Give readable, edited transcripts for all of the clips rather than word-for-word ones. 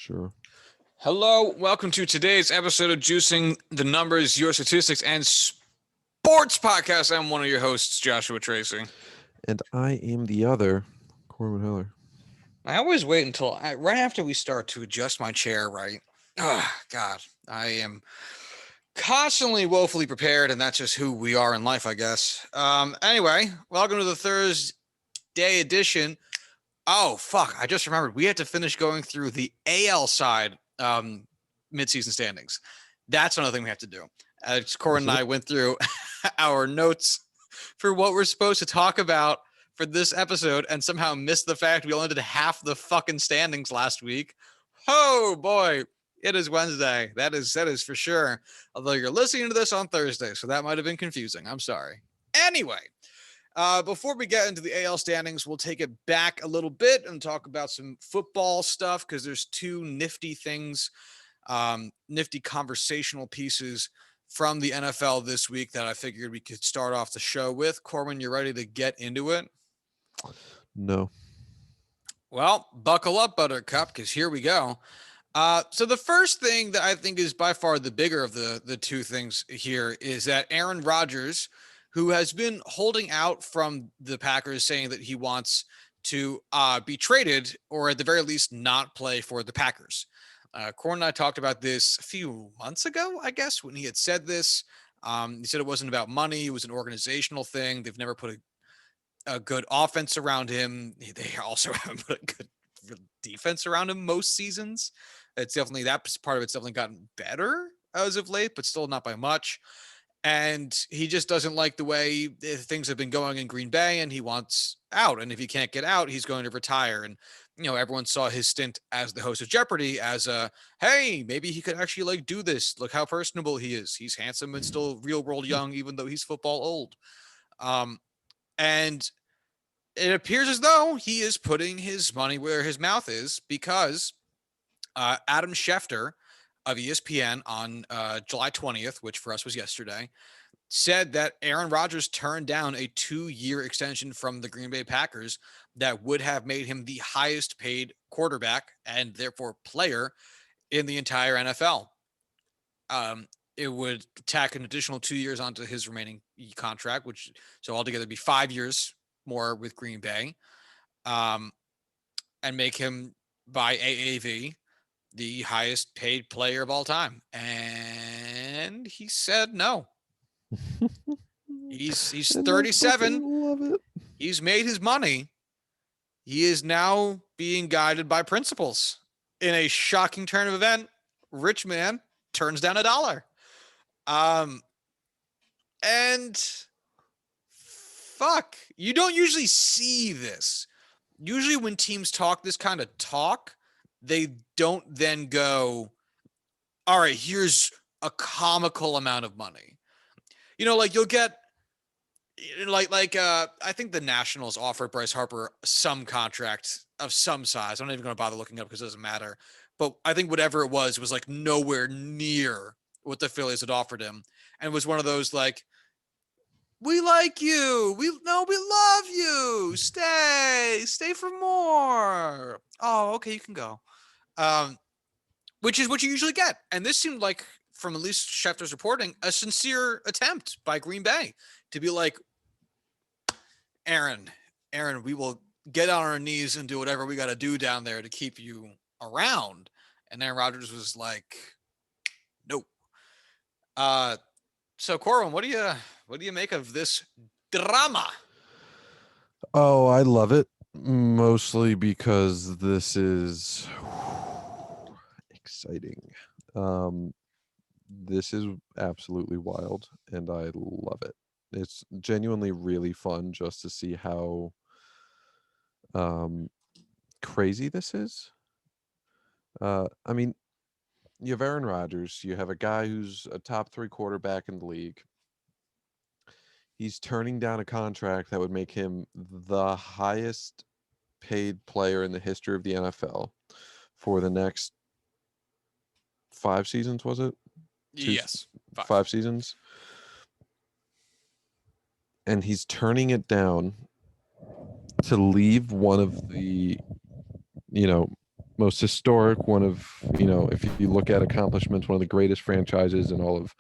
Sure. Hello, welcome to today's episode of Juicing the Numbers, your statistics and sports podcast. I'm one of your hosts, Joshua Tracy. And I am the other, Corwin Heller. I always wait until right after we start to adjust my chair right. Oh, God, I am constantly woefully prepared, and that's just who we are in life, I guess. Anyway, welcome to the Thursday edition. Oh, fuck, I just remembered. We had to finish going through the AL side midseason standings. That's another thing we have to do. Corin and I went through our notes for what we're supposed to talk about for this episode and somehow missed the fact we only did half the fucking standings last week. Oh, boy. It is Wednesday. That is for sure. Although you're listening to this on Thursday, so that might have been confusing. I'm sorry. Anyway, before we get into the AL standings, we'll take it back a little bit and talk about some football stuff because there's two nifty things, nifty conversational pieces from the NFL this week that I figured we could start off the show with. Corwin, you ready to get into it? No. Well, buckle up, Buttercup, because here we go. So the first thing that I think is by far the bigger of the two things here is that Aaron Rodgers, who has been holding out from the Packers, saying that he wants to be traded or at the very least not play for the Packers. Corn and I talked about this a few months ago, I guess, when he had said this. He said it wasn't about money. It was an organizational thing. They've never put a good offense around him. They also haven't put a good defense around him most seasons. It's definitely, that part of it's definitely gotten better as of late, but still not by much. And he just doesn't like the way things have been going in Green Bay, and he wants out. And if he can't get out, he's going to retire. And, you know, everyone saw his stint as the host of Jeopardy as a, hey, maybe he could actually like do this. Look how personable he is. He's handsome and still real world young, even though he's football old. And it appears as though he is putting his money where his mouth is because Adam Schefter of ESPN on July 20th, which for us was yesterday, said that Aaron Rodgers turned down a 2-year extension from the Green Bay Packers that would have made him the highest paid quarterback and therefore player in the entire NFL. It would tack an additional 2 years onto his remaining contract, which so altogether be 5 years more with Green Bay, and make him by AAV the highest paid player of all time. And he said no. He's 37. Love it. He's made his money. He is now being guided by principles. In a shocking turn of event, rich man turns down $1. And fuck, you don't usually see this. Usually when teams talk this kind of talk, they don't then go, all right, here's a comical amount of money. You know, like you'll get I think the Nationals offered Bryce Harper some contract of some size. I'm not even going to bother looking up because it doesn't matter. But I think whatever it was like nowhere near what the Phillies had offered him. And it was one of those like, we like you. We love you. Stay for more. Oh, okay, you can go. Which is what you usually get. And this seemed like, from at least Schefter's reporting, a sincere attempt by Green Bay to be like, Aaron, we will get on our knees and do whatever we got to do down there to keep you around. And Aaron Rodgers was like, no. So Corwin, what do you make of this drama? Oh, I love it. Mostly because this is exciting. This is absolutely wild, and I love it. It's genuinely really fun just to see how crazy this is. I mean, you have Aaron Rodgers, you have a guy who's a top 3 quarterback in the league. He's turning down a contract that would make him the highest paid player in the history of the NFL for the next 5 seasons, was it? Yes. 5 seasons. And he's turning it down to leave one of the, most historic, one of, if you look at accomplishments, one of the greatest franchises in all of,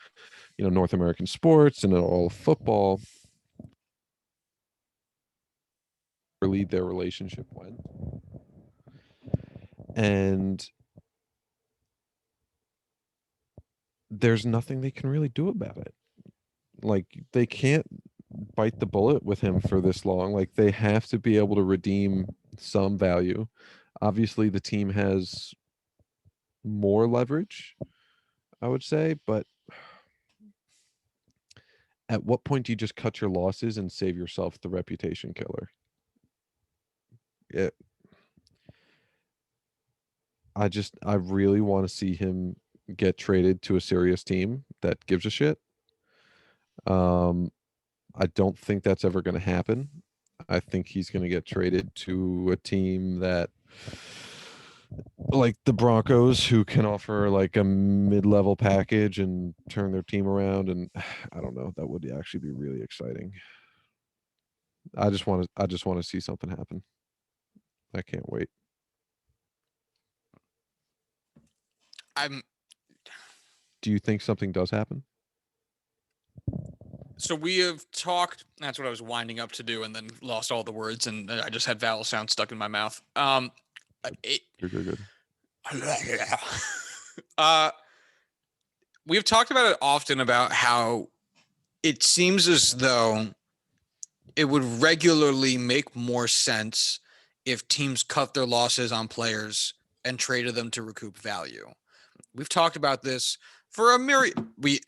North American sports and in all of football. Really, their relationship went, and there's nothing they can really do about it. Like, they can't bite the bullet with him for this long. Like, they have to be able to redeem some value. Obviously, the team has more leverage, I would say, but at what point do you just cut your losses and save yourself the reputation killer? It, I really want to see him get traded to a serious team that gives a shit. Um, I don't think that's ever going to happen. I think he's going to get traded to a team that, like the Broncos, who can offer like a mid-level package and turn their team around. And I don't know, that would actually be really exciting. I just want to see something happen. I can't wait. I'm Do you think something does happen? So we have talked. That's what I was winding up to do, and then lost all the words, and I just had vowel sound stuck in my mouth. Good. Uh, we've talked about it often about how it seems as though it would regularly make more sense if teams cut their losses on players and traded them to recoup value. We've talked about this for a myriad. We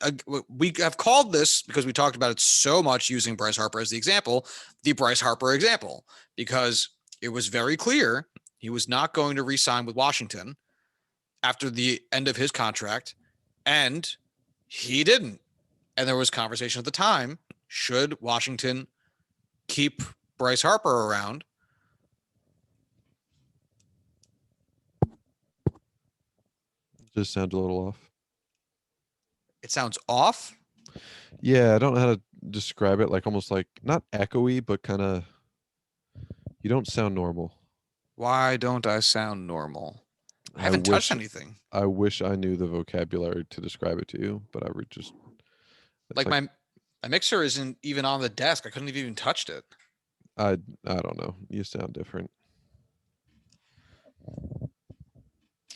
have called this, because we talked about it so much, using Bryce Harper as the example, the Bryce Harper example, because it was very clear he was not going to re-sign with Washington after the end of his contract, and he didn't. And there was conversation at the time: should Washington keep Bryce Harper around? Just sounds a little off. It sounds off. Yeah, I don't know how to describe it. Like, almost like not echoey, but kind of. You don't sound normal. Why don't I sound normal? I I haven't touched wish anything. I wish I knew the vocabulary to describe it to you, but I would just. It's Like like my mixer isn't even on the desk. I couldn't have even touched it. I don't know. You sound different.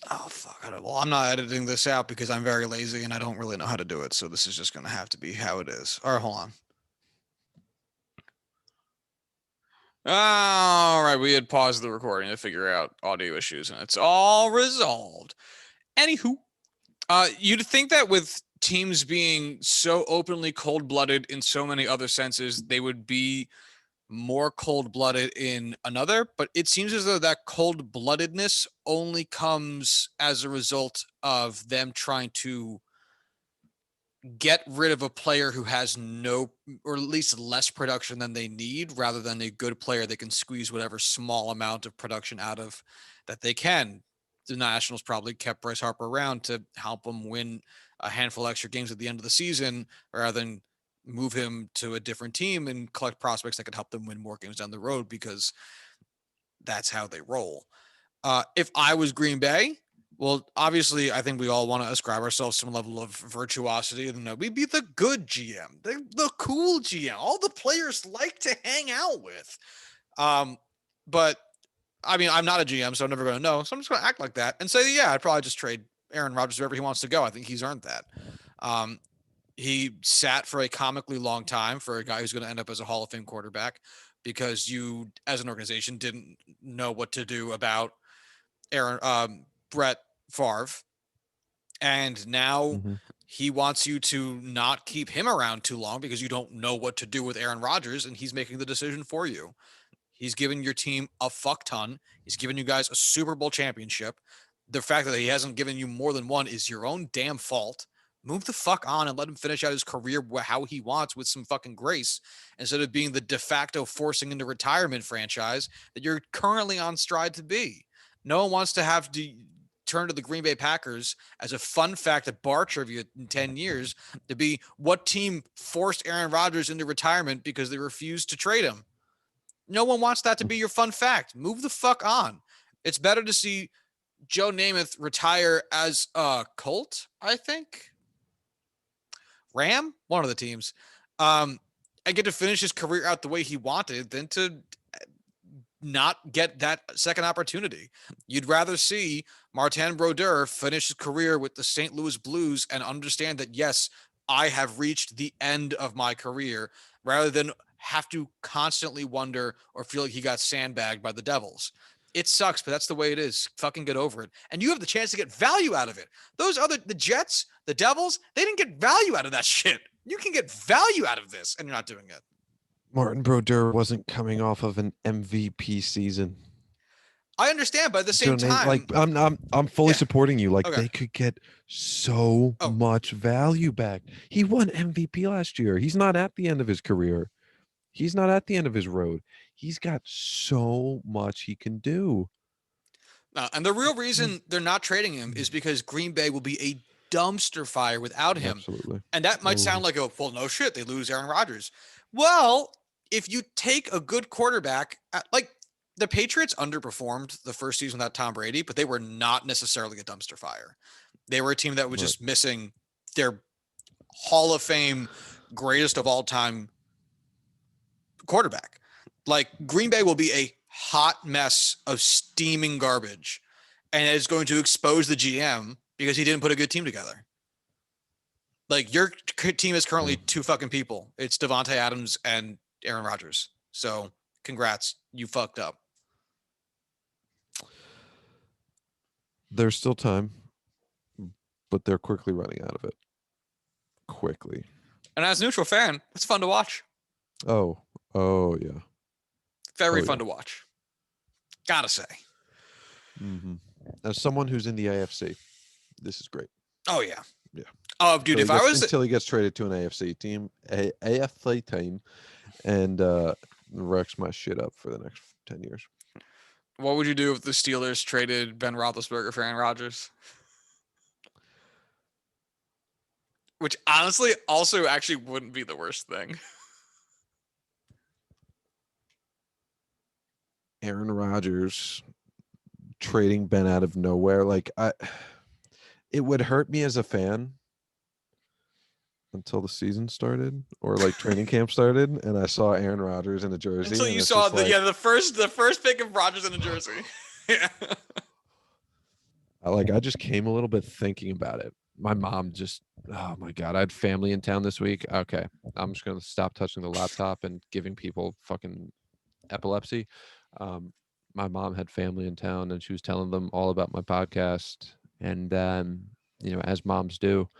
Oh fuck! Well, I'm not editing this out because I'm very lazy and I don't really know how to do it. So this is just gonna have to be how it is. All right, hold on. All right, we had paused the recording to figure out audio issues, and it's all resolved. Anywho, you'd think that with teams being so openly cold-blooded in so many other senses, they would be more cold-blooded in another, but it seems as though that cold-bloodedness only comes as a result of them trying to get rid of a player who has no, or at least less production than they need, rather than a good player they can squeeze whatever small amount of production out of that they can. The Nationals probably kept Bryce Harper around to help them win a handful of extra games at the end of the season, rather than move him to a different team and collect prospects that could help them win more games down the road, because that's how they roll. If I was Green Bay, well, obviously, I think we all want to ascribe ourselves some level of virtuosity. And we'd be the good GM, the cool GM. All the players like to hang out with. But I mean, I'm not a GM, so I'm never going to know. So I'm just going to act like that and say, yeah, I'd probably just trade Aaron Rodgers wherever he wants to go. I think he's earned that. He sat for a comically long time for a guy who's going to end up as a Hall of Fame quarterback, because you, as an organization, didn't know what to do about Brett Favre, and now Mm-hmm. he wants you to not keep him around too long because you don't know what to do with Aaron Rodgers, and he's making the decision for you. He's given your team a fuck ton. He's given you guys a Super Bowl championship. The fact that he hasn't given you more than one is your own damn fault. Move the fuck on and let him finish out his career how he wants, with some fucking grace, instead of being the de facto forcing into retirement franchise that you're currently on stride to be. No one wants to have to turn to the Green Bay Packers as a fun fact at bar trivia in 10 years to be what team forced Aaron Rodgers into retirement because they refused to trade him. No one wants that to be your fun fact. Move the fuck on. It's better to see Joe Namath retire as a Colt, I think. Ram, one of the teams. And get to finish his career out the way he wanted than to not get that second opportunity. You'd rather see Martin Brodeur finish his career with the St. Louis Blues and understand that, yes, I have reached the end of my career, rather than have to constantly wonder or feel like he got sandbagged by the Devils. It sucks, but that's the way it is. Fucking get over it. And you have the chance to get value out of it. The Jets, the Devils, they didn't get value out of that shit. You can get value out of this, and you're not doing it. Martin Brodeur wasn't coming off of an MVP season. I understand, but at the same time, like I'm fully supporting you. Like Okay. they could get so much value back. He won MVP last year. He's not at the end of his career. He's not at the end of his road. He's got so much he can do. And the real reason they're not trading him is because Green Bay will be a dumpster fire without him. Absolutely. And that might sound like well, no shit, they lose Aaron Rodgers. Well, if you take a good quarterback, like the Patriots underperformed the first season without Tom Brady, but they were not necessarily a dumpster fire. They were a team that was just missing their Hall of Fame greatest of all time quarterback. Like Green Bay will be a hot mess of steaming garbage, and it's going to expose the GM because he didn't put a good team together. Like your team is currently two fucking people. It's Devontae Adams and Aaron Rodgers. So congrats, you fucked up. There's still time, but they're quickly running out of it. Quickly. And as a neutral fan, it's fun to watch. Oh yeah. Very fun to watch. Gotta say. Mm-hmm. As someone who's in the AFC, this is great. Oh yeah. Yeah. Oh, dude, if I was until he gets traded to an AFC team, AFC team, and wrecks my shit up for the next 10 years. What would you do if the Steelers traded Ben Roethlisberger for Aaron Rodgers? Which honestly also actually wouldn't be the worst thing. Aaron Rodgers trading Ben out of nowhere, it would hurt me as a fan until the season started or like training camp started, and I saw Aaron Rodgers in a jersey. Until you saw the first pick of Rodgers in a jersey. Yeah. I just came a little bit thinking about it. My mom just, oh my God, I had family in town this week. Okay, I'm just gonna stop touching the laptop and giving people fucking epilepsy. My mom had family in town, and she was telling them all about my podcast, and as moms do.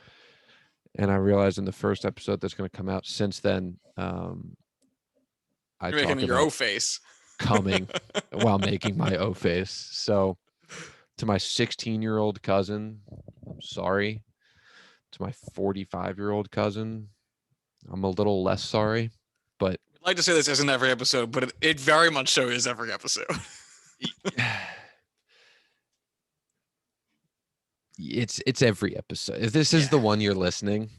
And I realized in the first episode that's going to come out since then, I You're making your O face coming while making my O face. So to my 16-year-old cousin, I'm sorry. To my 45-year-old cousin, I'm a little less sorry. But I'd like to say this isn't every episode, but it very much so is every episode. It's every episode. If this is the one you're listening,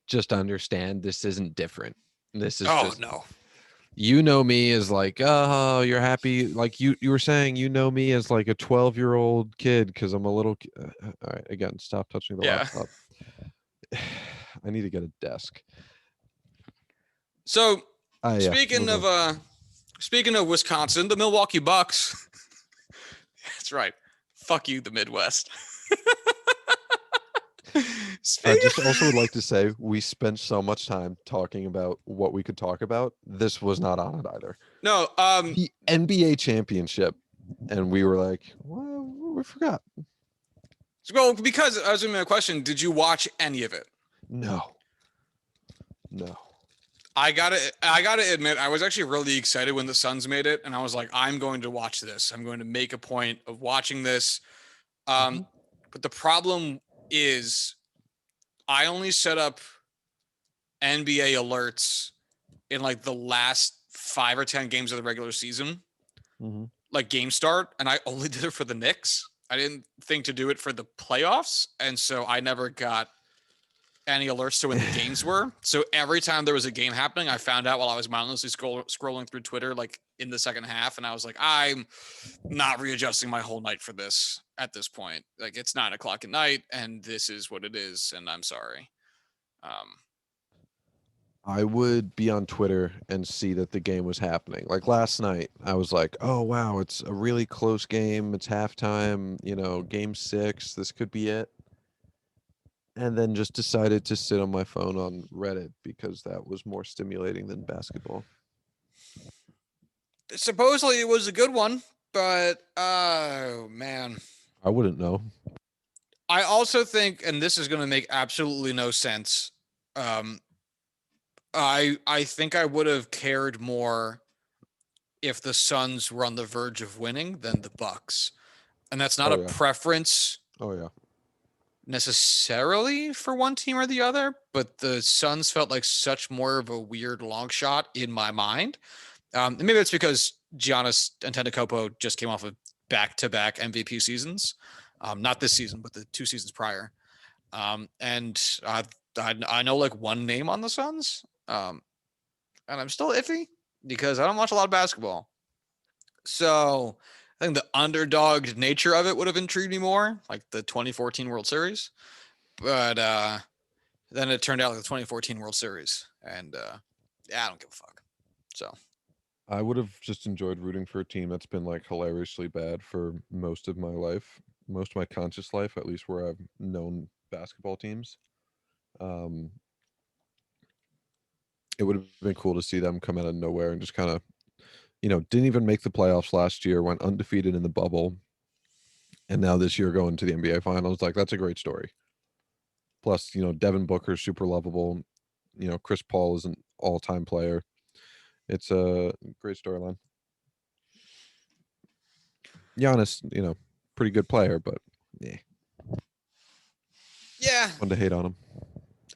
just understand this isn't different. This is no. You know me as like, oh, you're happy. Like you were saying, you know me as like a 12-year-old kid because I'm a little. All right, again, stop touching the laptop. I need to get a desk. So speaking of Wisconsin, the Milwaukee Bucks. That's right. Fuck you, the Midwest. I just also would like to say we spent so much time talking about what we could talk about. This was not on it either. No, the NBA championship, and we were like, well, we forgot. Well, because I was asking a question, did you watch any of it? No. I gotta admit, I was actually really excited when the Suns made it, and I was like, I'm going to watch this. I'm going to make a point of watching this. But the problem is, I only set up NBA alerts in like the last 5 or 10 games of the regular season, like game start, and I only did it for the Knicks. I didn't think to do it for the playoffs, and so I never got any alerts to when the games were. So every time there was a game happening, I found out while I was mindlessly scrolling through Twitter, like in the second half, and I was like, I'm not readjusting my whole night for this at this point. Like it's 9 o'clock at night, and this is what it is, and I'm sorry. Um, I would be on Twitter and see that the game was happening. Like last night, I was like, "Oh wow, it's a really close game. It's halftime. Game 6. This could be it." And then just decided to sit on my phone on Reddit because that was more stimulating than basketball. Supposedly it was a good one, but oh man. I wouldn't know. I also think, and this is going to make absolutely no sense. Um, I think I would have cared more if the Suns were on the verge of winning than the Bucks, and that's not Oh a yeah. preference Oh yeah. necessarily for one team or the other, but the Suns felt like such more of a weird long shot in my mind. And maybe it's because Giannis Antetokounmpo just came off of back-to-back MVP seasons, not this season, but the 2 seasons prior. And I know like one name on the Suns, and I'm still iffy because I don't watch a lot of basketball. So I think the underdog nature of it would have intrigued me more, like the 2014 World Series. But then it turned out like the 2014 World Series, and yeah, I don't give a fuck. So I would have just enjoyed rooting for a team that's been like hilariously bad for most of my life, most of my conscious life, at least where I've known basketball teams. Um, it would have been cool to see them come out of nowhere and just kind of, didn't even make the playoffs last year, went undefeated in the bubble, and now this year going to the NBA Finals. Like that's a great story. Plus, Devin Booker's super lovable. Chris Paul is an all-time player. It's a great storyline. Giannis, pretty good player, but yeah, yeah, fun to hate on him.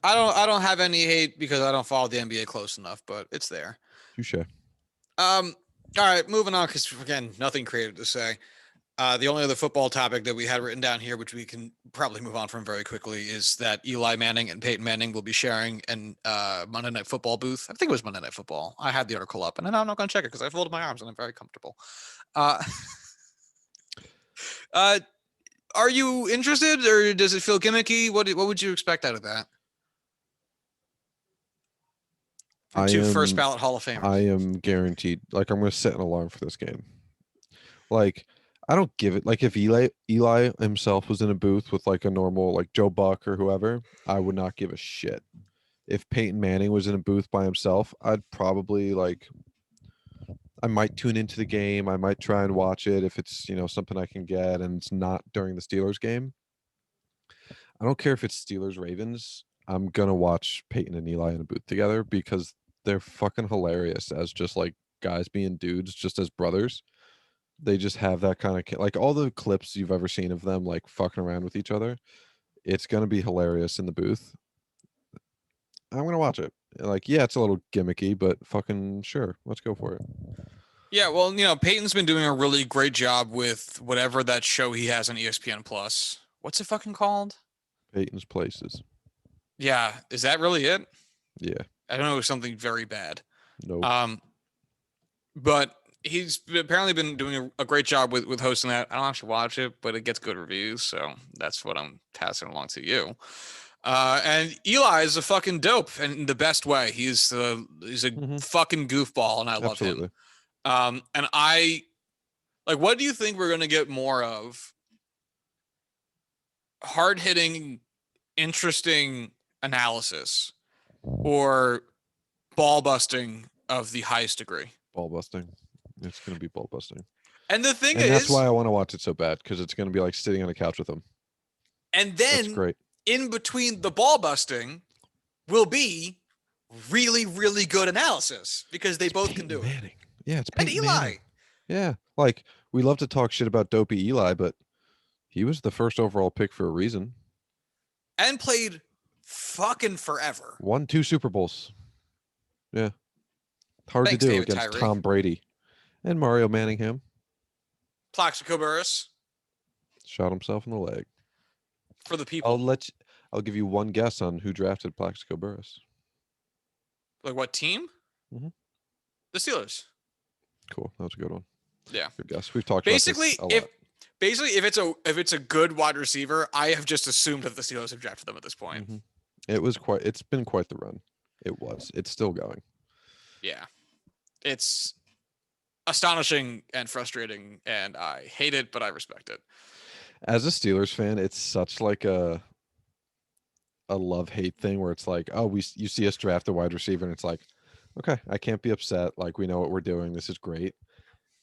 I don't have any hate because I don't follow the NBA close enough, but it's there. Touche. All right, moving on because again, nothing creative to say. The only other football topic that we had written down here, which we can probably move on from very quickly, is that Eli Manning and Peyton Manning will be sharing an Monday Night Football booth. I think it was Monday Night Football. I had the article up, and now I'm not going to check it because I folded my arms and I'm very comfortable. Uh, uh, are you interested, or does it feel gimmicky? What would you expect out of that from I two first am ballot Hall of I Famers? am guaranteed. Like I'm going to set an alarm for this game. Like I don't give it. Like if Eli himself was in a booth with like a normal like Joe Buck or whoever, I would not give a shit. If Peyton Manning was in a booth by himself, I'd probably like I might tune into the game. I might try and watch it if it's, something I can get and it's not during the Steelers game. I don't care if it's Steelers Ravens. I'm gonna watch Peyton and Eli in a booth together because they're fucking hilarious as just like guys being dudes, just as brothers. They just have that kind of like all the clips you've ever seen of them like fucking around with each other. It's gonna be hilarious in the booth. I'm gonna watch it. Like, yeah, it's a little gimmicky, but fucking sure, let's go for it. Yeah, well, Peyton's been doing a really great job with whatever that show he has on ESPN Plus. What's it fucking called? Peyton's places. Yeah, is that really it? Yeah. I don't know, it was something very bad. Nope. Um, but he's apparently been doing a great job with hosting that. I don't actually watch it, but it gets good reviews, so that's what I'm passing along to you. And Eli is a fucking dope in the best way. He's a Mm-hmm. fucking goofball, and I love him. Absolutely. And I like. What do you think we're gonna get more of? Hard hitting, interesting analysis, or ball busting of the highest degree? Ball busting. It's gonna be ball busting. And the thing And that's why is, I want to watch it so bad, because it's gonna be like sitting on a couch with him. and That's then great. in between the ball busting will be really, really good analysis because they both can do it. Manning. Yeah, it's And Peyton Eli. Manning. Yeah. Like we love to talk shit about dopey Eli, but he was the first overall pick for a reason. And played fucking forever. Won 2 Super Bowls. Yeah. Hard to Thanks, do David against Tyree. Tom Brady and Mario Manningham. Plaxico Burress Shot himself in the leg. for the I'll people. let you, I'll give you one guess on who drafted Plaxico Burress. Like what team? Hmm. The Steelers. Cool. That was a good one. Yeah. Good guess. We've talked about this Basically, a if lot. if it's a good wide receiver, I have just assumed that the Steelers have drafted them at this point. Hmm. It's been quite the run. It's still going. Yeah. It's astonishing and frustrating, and I hate it, but I respect it. As a Steelers fan, it's such like a love-hate thing where it's like, oh, you see us draft a wide receiver and it's like, okay, I can't be upset. Like we know what we're doing. This is great.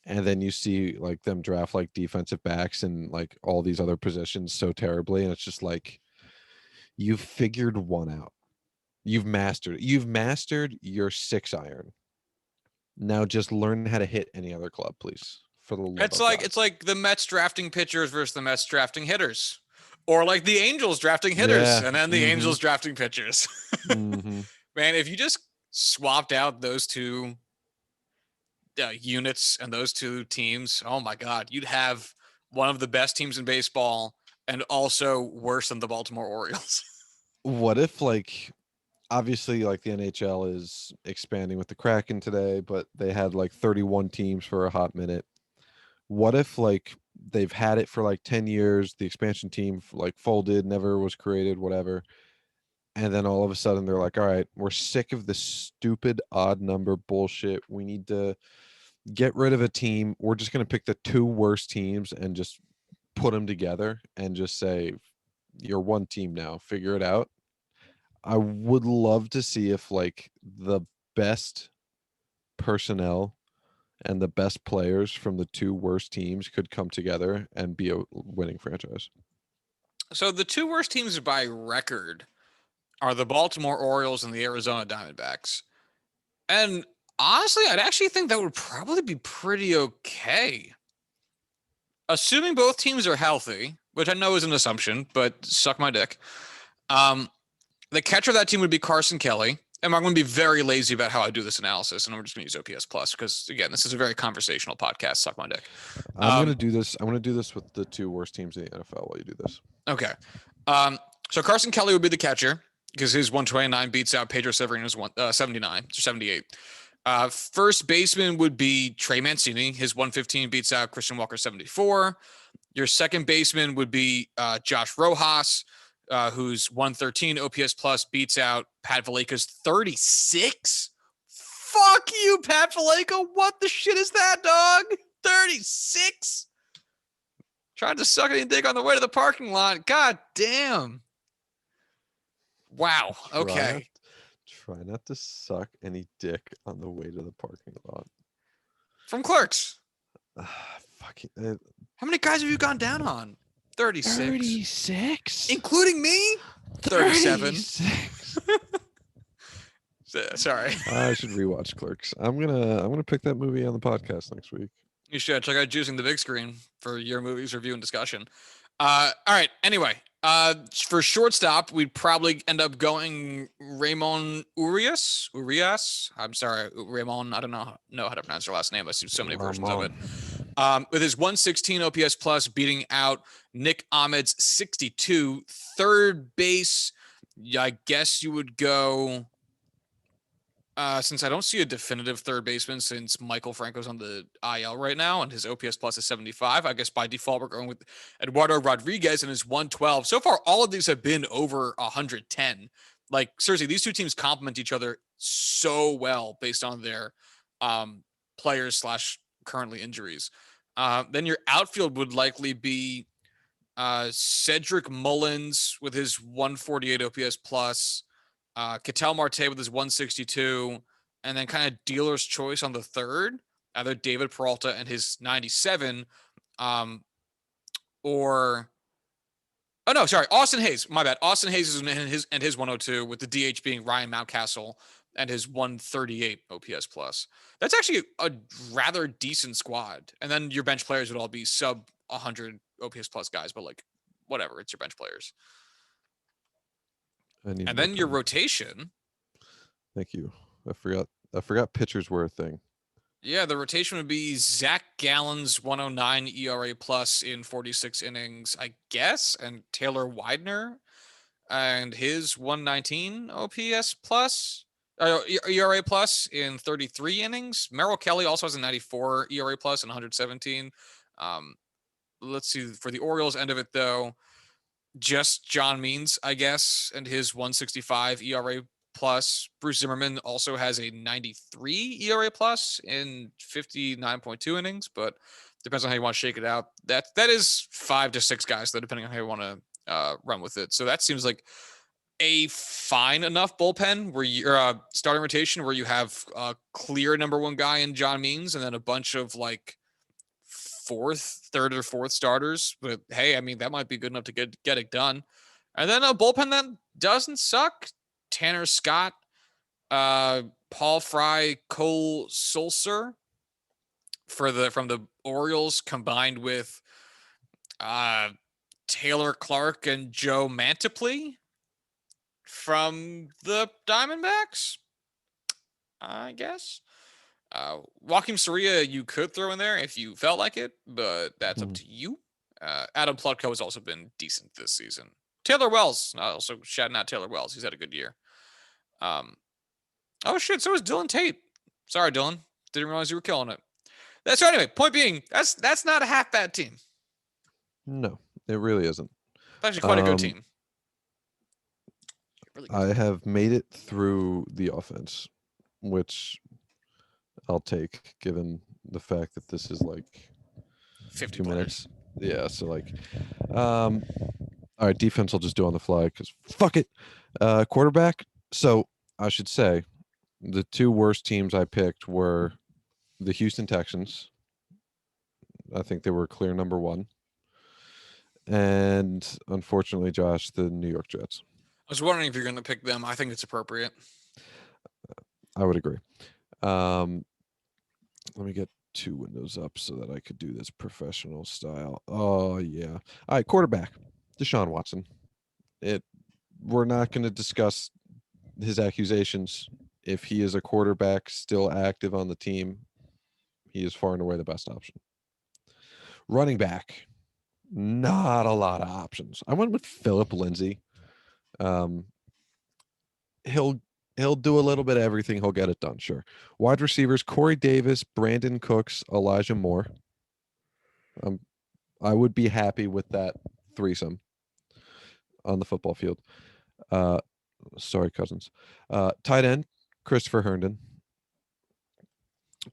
And then you see like them draft like defensive backs and like all these other positions so terribly, and it's just like you've figured one out. You've mastered your 6 iron. Now just learn how to hit any other club, please. For the love It's of like God. it's like the Mets drafting pitchers versus the Mets drafting hitters, or like the Angels drafting hitters Yeah. and then the Mm-hmm. Angels drafting pitchers. Mm-hmm. Man, if you just swapped out those two units and those two teams, oh my God, you'd have one of the best teams in baseball and also worse than the Baltimore Orioles. What if like obviously like the NHL is expanding with the Kraken today, but they had like 31 teams for a hot minute. What if like they've had it for like 10 years, the expansion team like folded, never was created, whatever. And then all of a sudden they're like, all right, we're sick of this stupid odd number bullshit. We need to get rid of a team. We're just going to pick the 2 worst teams and just put them together and just say, you're one team now, figure it out. I would love to see if like the best personnel and the best players from the 2 worst teams could come together and be a winning franchise. So the two worst teams by record are the Baltimore Orioles and the Arizona Diamondbacks. And honestly, I'd actually think that would probably be pretty okay. Assuming both teams are healthy, which I know is an assumption, but suck my dick. The catcher of that team would be Carson Kelly. And I'm going to be very lazy about how I do this analysis, and I'm just going to use OPS plus because again, this is a very conversational podcast. Suck my dick. I'm gonna do this. I'm gonna do this with the 2 worst teams in the NFL while you do this. Okay. So Carson Kelly would be the catcher because his 129 beats out Pedro Severino's 79 or 78. First baseman would be Trey Mancini. His 115 beats out Christian Walker 74. Your second baseman would be Josh Rojas, whose 113 OPS plus beats out Pat Valleca's 36. Fuck you, Pat Valleca. What the shit is that, dog? 36? Tried to suck any dick on the way to the parking lot. God damn. Wow. Okay. Try not to suck any dick on the way to the parking lot. From Clerks. Fucking How many guys have you gone down on? 36. 36, Including me? 37. 36. Sorry. I should rewatch Clerks. I'm gonna pick that movie on the podcast next week. You should check out Juicing the Big Screen for your movies review and discussion. All right. Anyway, for shortstop, we'd probably end up going Ramon Urias. I'm sorry, Ramon. I don't know how to pronounce your last name. I see so many versions of it. With his 116 OPS plus beating out Nick Ahmed's 62. Third base, I guess you would go. Since I don't see a definitive third baseman since Michael Franco's on the IL right now and his OPS plus is 75, I guess by default we're going with Eduardo Rodriguez and his 112. So far, all of these have been over 110. Like, seriously, these two teams complement each other so well based on their players / currently injuries. Then your outfield would likely be Cedric Mullins with his 148 OPS plus. Ketel Marte with his 162, and then kind of dealer's choice on the third, either David Peralta and his 97, or Austin Hayes. My bad. Austin Hayes is and his 102, with the DH being Ryan Mountcastle and his 138 OPS plus. That's actually a rather decent squad. And then your bench players would all be sub 100 OPS plus guys, but like whatever, it's your bench players. And then your rotation. Thank you. I forgot pitchers were a thing. Yeah, the rotation would be Zach Gallen's 109 ERA plus in 46 innings, I guess, and Taylor Widener. and his 119 OPS plus, ERA plus in 33 innings. Merrill Kelly also has a 94 ERA plus and 117. Um, let's see, for the Orioles end of it though, just John Means, I guess, and his 165 ERA plus. Bruce Zimmerman also has a 93 ERA plus in 59.2 innings, but depends on how you want to shake it out. That is 5 to 6 guys, though, depending on how you want to run with it. So that seems like a fine enough bullpen where you're starting rotation where you have a clear number one guy in John Means and then a bunch of like third or fourth starters. But hey, I mean, that might be good enough to get it done. And then a bullpen that doesn't suck. Tanner Scott, Paul Fry, Cole Sulser from the Orioles combined with uh, Taylor Clark and Joe Mantiply from the Diamondbacks, I guess. Joaquim Soria, you could throw in there if you felt like it, but that's up Hmm. to you. Adam Plutko has also been decent this season. Taylor Wells, also shouting out Taylor Wells. He's had a good year. Um, oh shit, so is Dylan Tate. Sorry, Dylan. Didn't realize you were killing it. That's so anyway. Point being, that's not a half bad team. No, it really isn't. It's actually quite a good Um, team. Really good I team. have made it through the offense, which I'll take given the fact that this is like 50 2 players. minutes. Yeah, so like, um, all right, defense I'll just do on the fly because fuck it. Quarterback. So I should say the two worst teams I picked were the Houston Texans. I think they were clear number one. And unfortunately, Josh, the New York Jets. I was wondering if you're going to pick them. I think it's appropriate. I would agree. Um, let me get two windows up so that I could do this professional style. Oh yeah. All right, quarterback, Deshaun Watson. It. We're not going to discuss his accusations. If he is a quarterback still active on the team, he is far and away the best option. Running back, not a lot of options. I went with Philip Lindsay. Um, he'll he'll do a little bit of everything. He'll get it done. Sure. Wide receivers: Corey Davis, Brandon Cooks, Elijah Moore. Um, I would be happy with that threesome on the football field. Uh, sorry, cousins. Tight end: Christopher Herndon.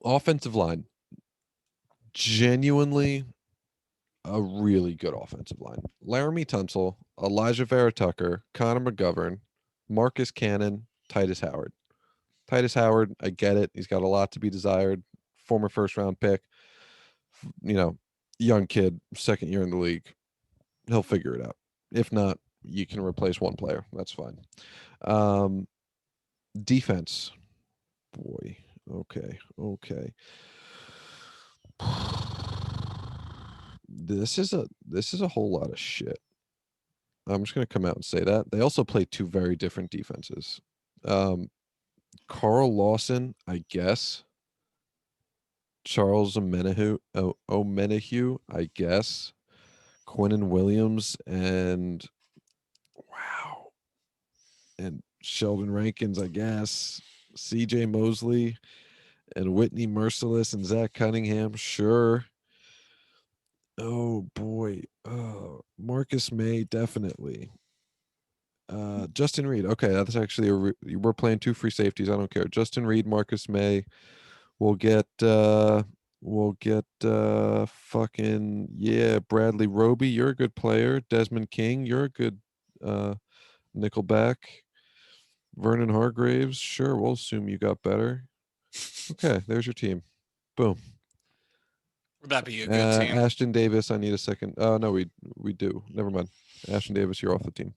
Offensive line: genuinely a really good offensive line. Laramie Tunsil, Elijah Vera Tucker, Connor McGovern, Marcus Cannon, Titus Howard. Titus Howard, I get it. He's got a lot to be desired. Former first round pick, you know, young kid, second year in the league. He'll figure it out. If not, you can replace one player. That's fine. Um, defense. Boy. Okay. Okay. This is a whole lot of shit. I'm just gonna come out and say that. They also play two very different defenses. Um, Carl Lawson, I guess. Charles Omenahue, I guess. Quinnen Williams and wow. And Sheldon Rankins, I guess. CJ Mosley and Whitney Merciless and Zach Cunningham, sure. Oh boy. Marcus May, definitely. Justin Reed. Okay, that's actually we're playing two free safeties. I don't care. Justin Reed, Marcus May. We'll get fucking yeah, Bradley Roby, you're a good player. Desmond King, you're a good uh nickelback. Vernon Hargraves, sure, we'll assume you got better. Okay, there's your team. Boom. Would that be a good team? Ashton Davis, I need a second. Oh no, we do. Never mind. Ashton Davis, you're off the team.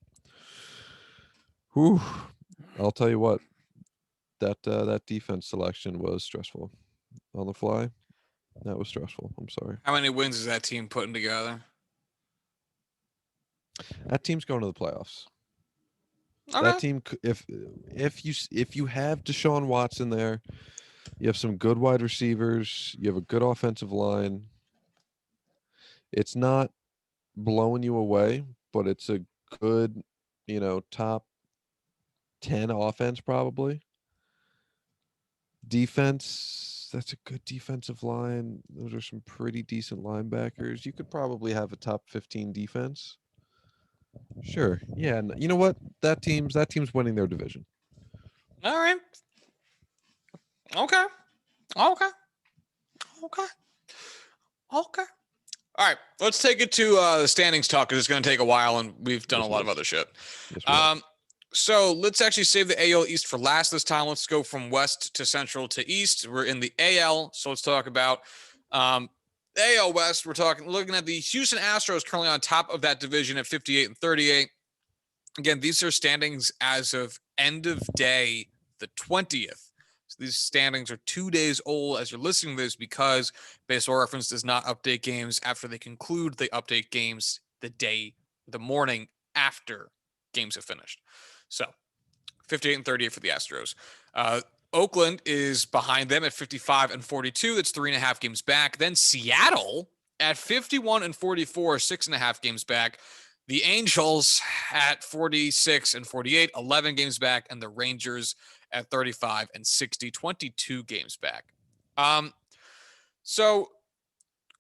Whew. I'll tell you what, that defense selection was stressful. On the fly, that was stressful. I'm sorry. How many wins is that team putting together? That team's going to the playoffs. That Okay. team, if you have Deshaun Watson there, you have some good wide receivers, you have a good offensive line. It's not blowing you away, but it's a good top 10 offense probably. Defense, that's a good defensive line. Those are some pretty decent linebackers. You could probably have a top 15 defense. Sure. Yeah, and you know what? That team's winning their division. All right. Okay. Okay. Okay. Okay. All right. Let's take it to the standings talk because it's going to take a while and we've done a Yes, it lot of is. other shit. Yes, we have. Um, so let's actually save the AL East for last this time. Let's go from West to Central to East. We're in the AL, so let's talk about AL West. We're looking at the Houston Astros currently on top of that division at 58 and 38. Again, these are standings as of end of day the 20th. So these standings are 2 days old as you're listening to this because Baseball Reference does not update games after they conclude. They update games the morning after games have finished. So 58 and 38 for the Astros. Oakland is behind them at 55 and 42. That's 3.5 games back. Then Seattle at 51 and 44, 6.5 games back. The Angels at 46 and 48, 11 games back. And the Rangers at 35 and 60, 22 games back. So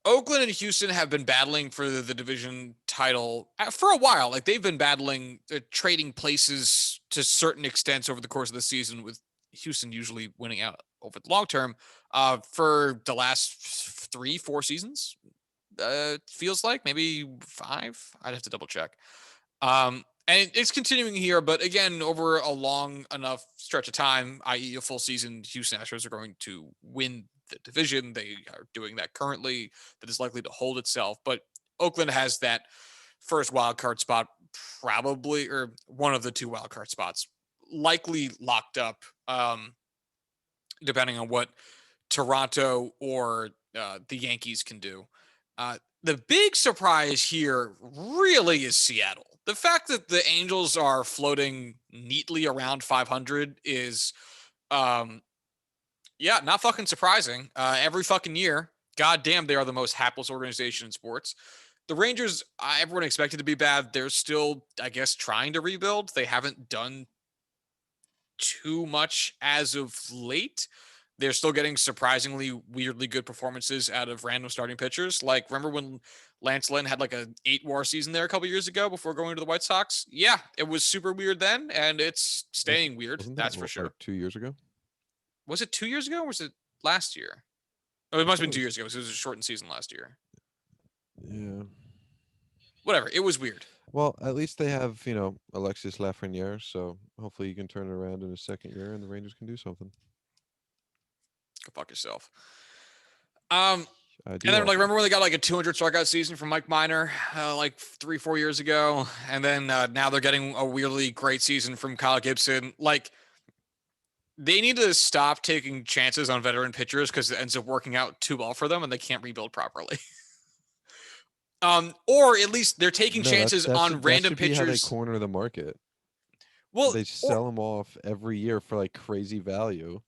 Oakland and Houston have been battling for the division title for a while. Like they've been battling, trading places to certain extents over the course of the season, with Houston usually winning out over the long term for the last 3-4 seasons. Feels like maybe 5. I'd have to double check. And it's continuing here, but again, over a long enough stretch of time, i.e., a full season, Houston Astros are going to win the division. They are doing that currently. That is likely to hold itself. But Oakland has that first wild card spot, probably, or one of the 2 wild card spots, likely locked up, depending on what Toronto or the Yankees can do. The big surprise here really is Seattle. The fact that the Angels are floating neatly around 500 is, not fucking surprising. Every fucking year, goddamn, they are the most hapless organization in sports. The Rangers, everyone expected to be bad. They're still, I guess, trying to rebuild. They haven't done too much as of late. They're still getting surprisingly weirdly good performances out of random starting pitchers. Like, remember when Lance Lynn had like a 8 WAR season there a couple years ago before going to the White Sox? Yeah, it was super weird then, and it's staying weird. Wasn't that That's for sure. like 2 years ago? Was it 2 years ago or was it last year? Oh, I it must thought have it been 2 was. years ago because it was a shortened season last year. Yeah. Whatever. It was weird. Well, at least they have, Alexis Lafreniere, so hopefully you can turn it around in his second year and the Rangers can do something. Go fuck yourself. Um, I And do then, like, also. remember when they got like a 200 strikeout season from Mike Minor, like 3-4 years ago, and then now they're getting a weirdly great season from Kyle Gibson. Like, they need to stop taking chances on veteran pitchers because it ends up working out too well for them, and they can't rebuild properly. Or at least they're taking No, that chances that on should that random should be how they pitchers. corner the market. Well, They or sell them off every year for like crazy value,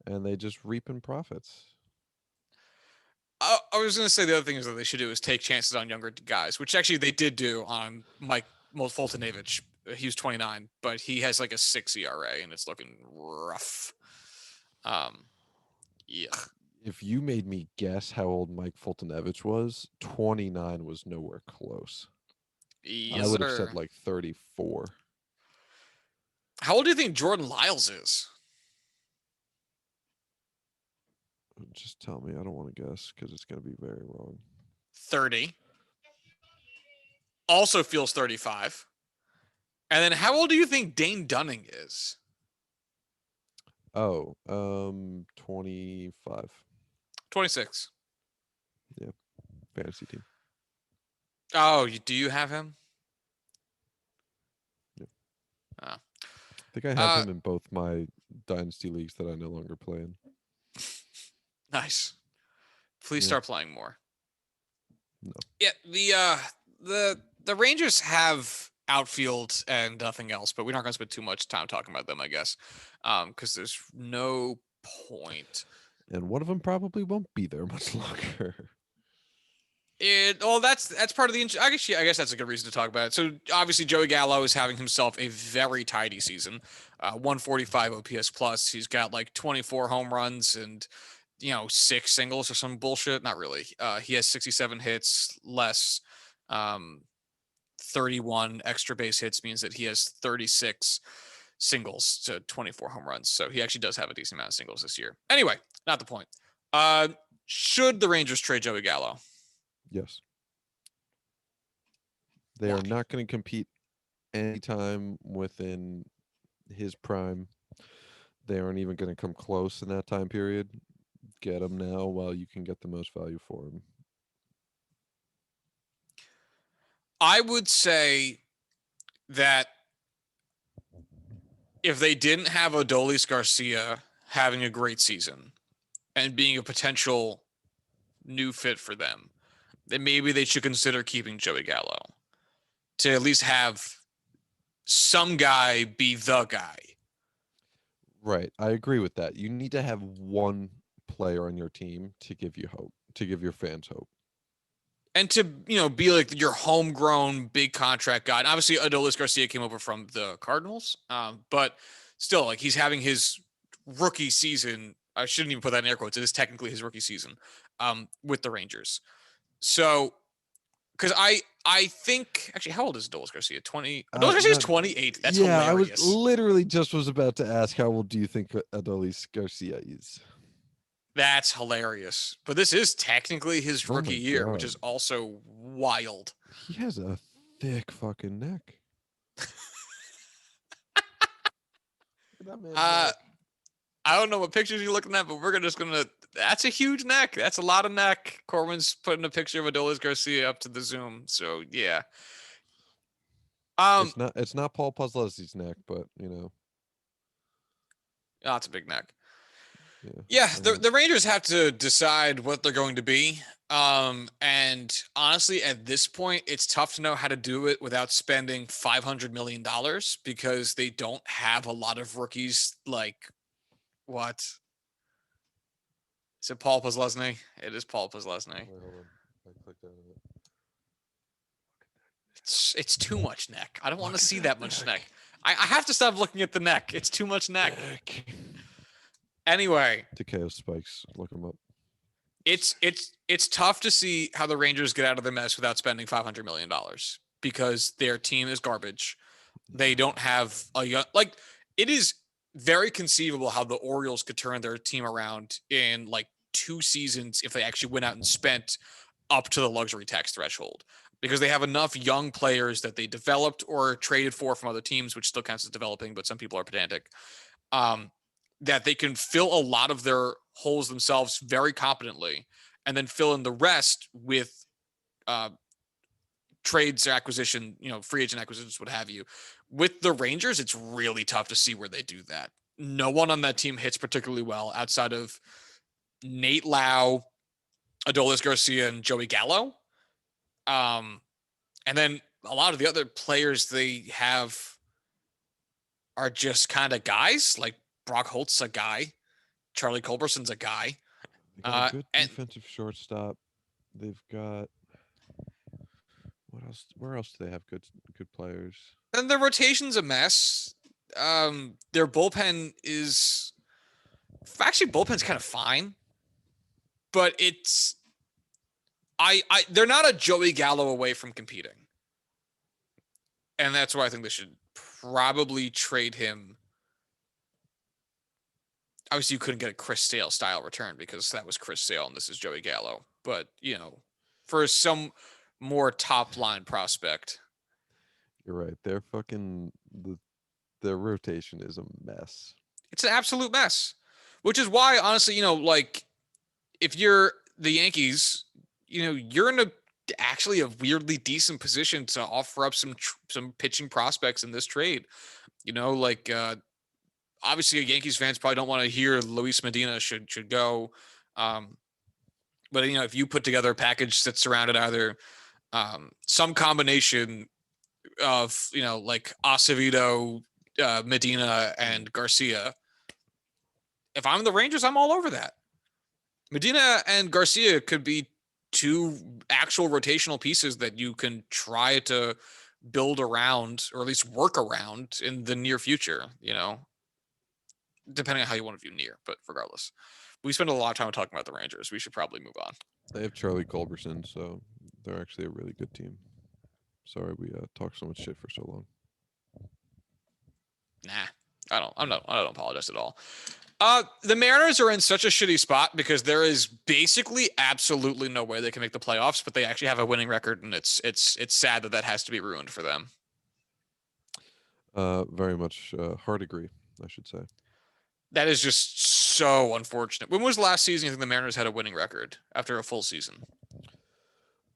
and they just reap in profits. I was going to say the other thing is that they should do is take chances on younger guys, which actually they did do on Mike Fultonavich. He was 29, but he has like a 6 ERA, and it's looking rough. Yeah. If you made me guess how old Mike Fultonevich was, 29 was nowhere close. I Yes, would have said sir. like 34. How old do you think Jordan Lyles is? Just tell me. I don't want to guess because it's going to be very wrong. 30. Also feels 35. And then how old do you think Dane Dunning is? Oh, 25. 26. Yeah, fantasy team. Oh, do you have him? Yeah. Oh. I think I have Uh, him in both my dynasty leagues that I no longer play in. nice. Please Yeah, start playing more. no. Yeah, the Rangers have outfield and nothing else, but we're not going to spend too much time talking about them, I guess, because there's no point. And one of them probably won't be there much longer. That's part of the. I guess that's a good reason to talk about it. So obviously Joey Gallo is having himself a very tidy season, 145 OPS plus. He's got like 24 home runs and 6 singles or some bullshit. Not really. He has 67 hits less. Um, 31 extra base hits means that he has 36 singles to 24 home runs. So he actually does have a decent amount of singles this year. Anyway, not the point. Should the Rangers trade Joey Gallo? Yes. They Why? are not going to compete anytime within his prime. They aren't even going to come close in that time period. Get him now while you can get the most value for him. I would say that if they didn't have Adolis Garcia having a great season and being a potential new fit for them, then maybe they should consider keeping Joey Gallo to at least have some guy be the guy. Right. I agree with that. You need to have one player on your team to give you hope, to give your fans hope. And to, be like your homegrown big contract guy. And obviously, Adolis Garcia came over from the Cardinals. But still, like, he's having his rookie season. I shouldn't even put that in air quotes. It is technically his rookie season with the Rangers. So, because I think, actually, how old is Adolis Garcia? 20. Adolis Garcia is 28. That's yeah, hilarious. I was literally just was about to ask how old do you think Adolis Garcia is? That's hilarious. But this is technically his Oh rookie my year, which God. is also wild. He has a thick fucking neck. Look at that man's Uh, neck. I don't know what pictures you're looking at, but we're just gonna. That's a huge neck. That's a lot of neck. Corwin's putting a picture of Adolis Garcia up to the Zoom. So yeah. Um, It's not Paul Puzzlesi's neck, but oh, it's a big neck. yeah. Yeah, I the mean, the Rangers have to decide what they're going to be. And honestly, at this point, it's tough to know how to do it without spending $500 million because they don't have a lot of rookies. Like what? Is it Paul Puzzlesny? It is Paul Puzzlesny. wait, hold on. I clicked out of it. It's too much neck. I don't want to Look at see that that much neck. neck. I have to stop looking at the neck. It's too much neck. Neck. Anyway, Takeo Spikes. Look him up. it's tough to see how the Rangers get out of the mess without spending $500 million because their team is garbage. They don't have a young like it is very conceivable how the Orioles could turn their team around in like 2 seasons if they actually went out and spent up to the luxury tax threshold because they have enough young players that they developed or traded for from other teams, which still counts as developing, but some people are pedantic. Um, that they can fill a lot of their holes themselves very competently, and then fill in the rest with uh, trades, acquisition, free agent acquisitions, what have you. With the Rangers, it's really tough to see where they do that. No one on that team hits particularly well outside of Nate Lau, Adolis Garcia, and Joey Gallo. And then a lot of the other players they have are just kind of guys. Like Brock Holt's a guy, Charlie Culberson's a guy. They got a good And defensive shortstop. They've got what else? Where else do they have good players? then their rotation's a mess. Their bullpen is actually bullpen's kind of fine, but it's I they're not a Joey Gallo away from competing, and that's why I think they should probably trade him. Obviously, you couldn't get a Chris Sale style return because that was Chris Sale and this is Joey Gallo. But for some more top line prospect, You're right. They're fucking their rotation is a mess. it's an absolute mess. Which is why, honestly, like if you're the Yankees, you're in actually a weirdly decent position to offer up some pitching prospects in this trade. Like obviously Yankees fans probably don't want to hear Luis Medina should go. But if you put together a package that surrounded either some combination of like Acevedo, Medina, and Garcia, if I'm the Rangers, I'm all over that. Medina and Garcia could be two actual rotational pieces that you can try to build around, or at least work around in the near future, depending on how you want to view near, but regardless. We spend a lot of time talking about the Rangers. We should probably move on. They have Charlie Culberson, so they're actually a really good team. Sorry we talked so much shit for so long. Nah, I don't apologize at all. The Mariners are in such a shitty spot because there is basically absolutely no way they can make the playoffs, but they actually have a winning record, and it's sad that has to be ruined for them. Very much hard agree, I should say. That is just so unfortunate. When was the last season you think the Mariners had a winning record after a full season?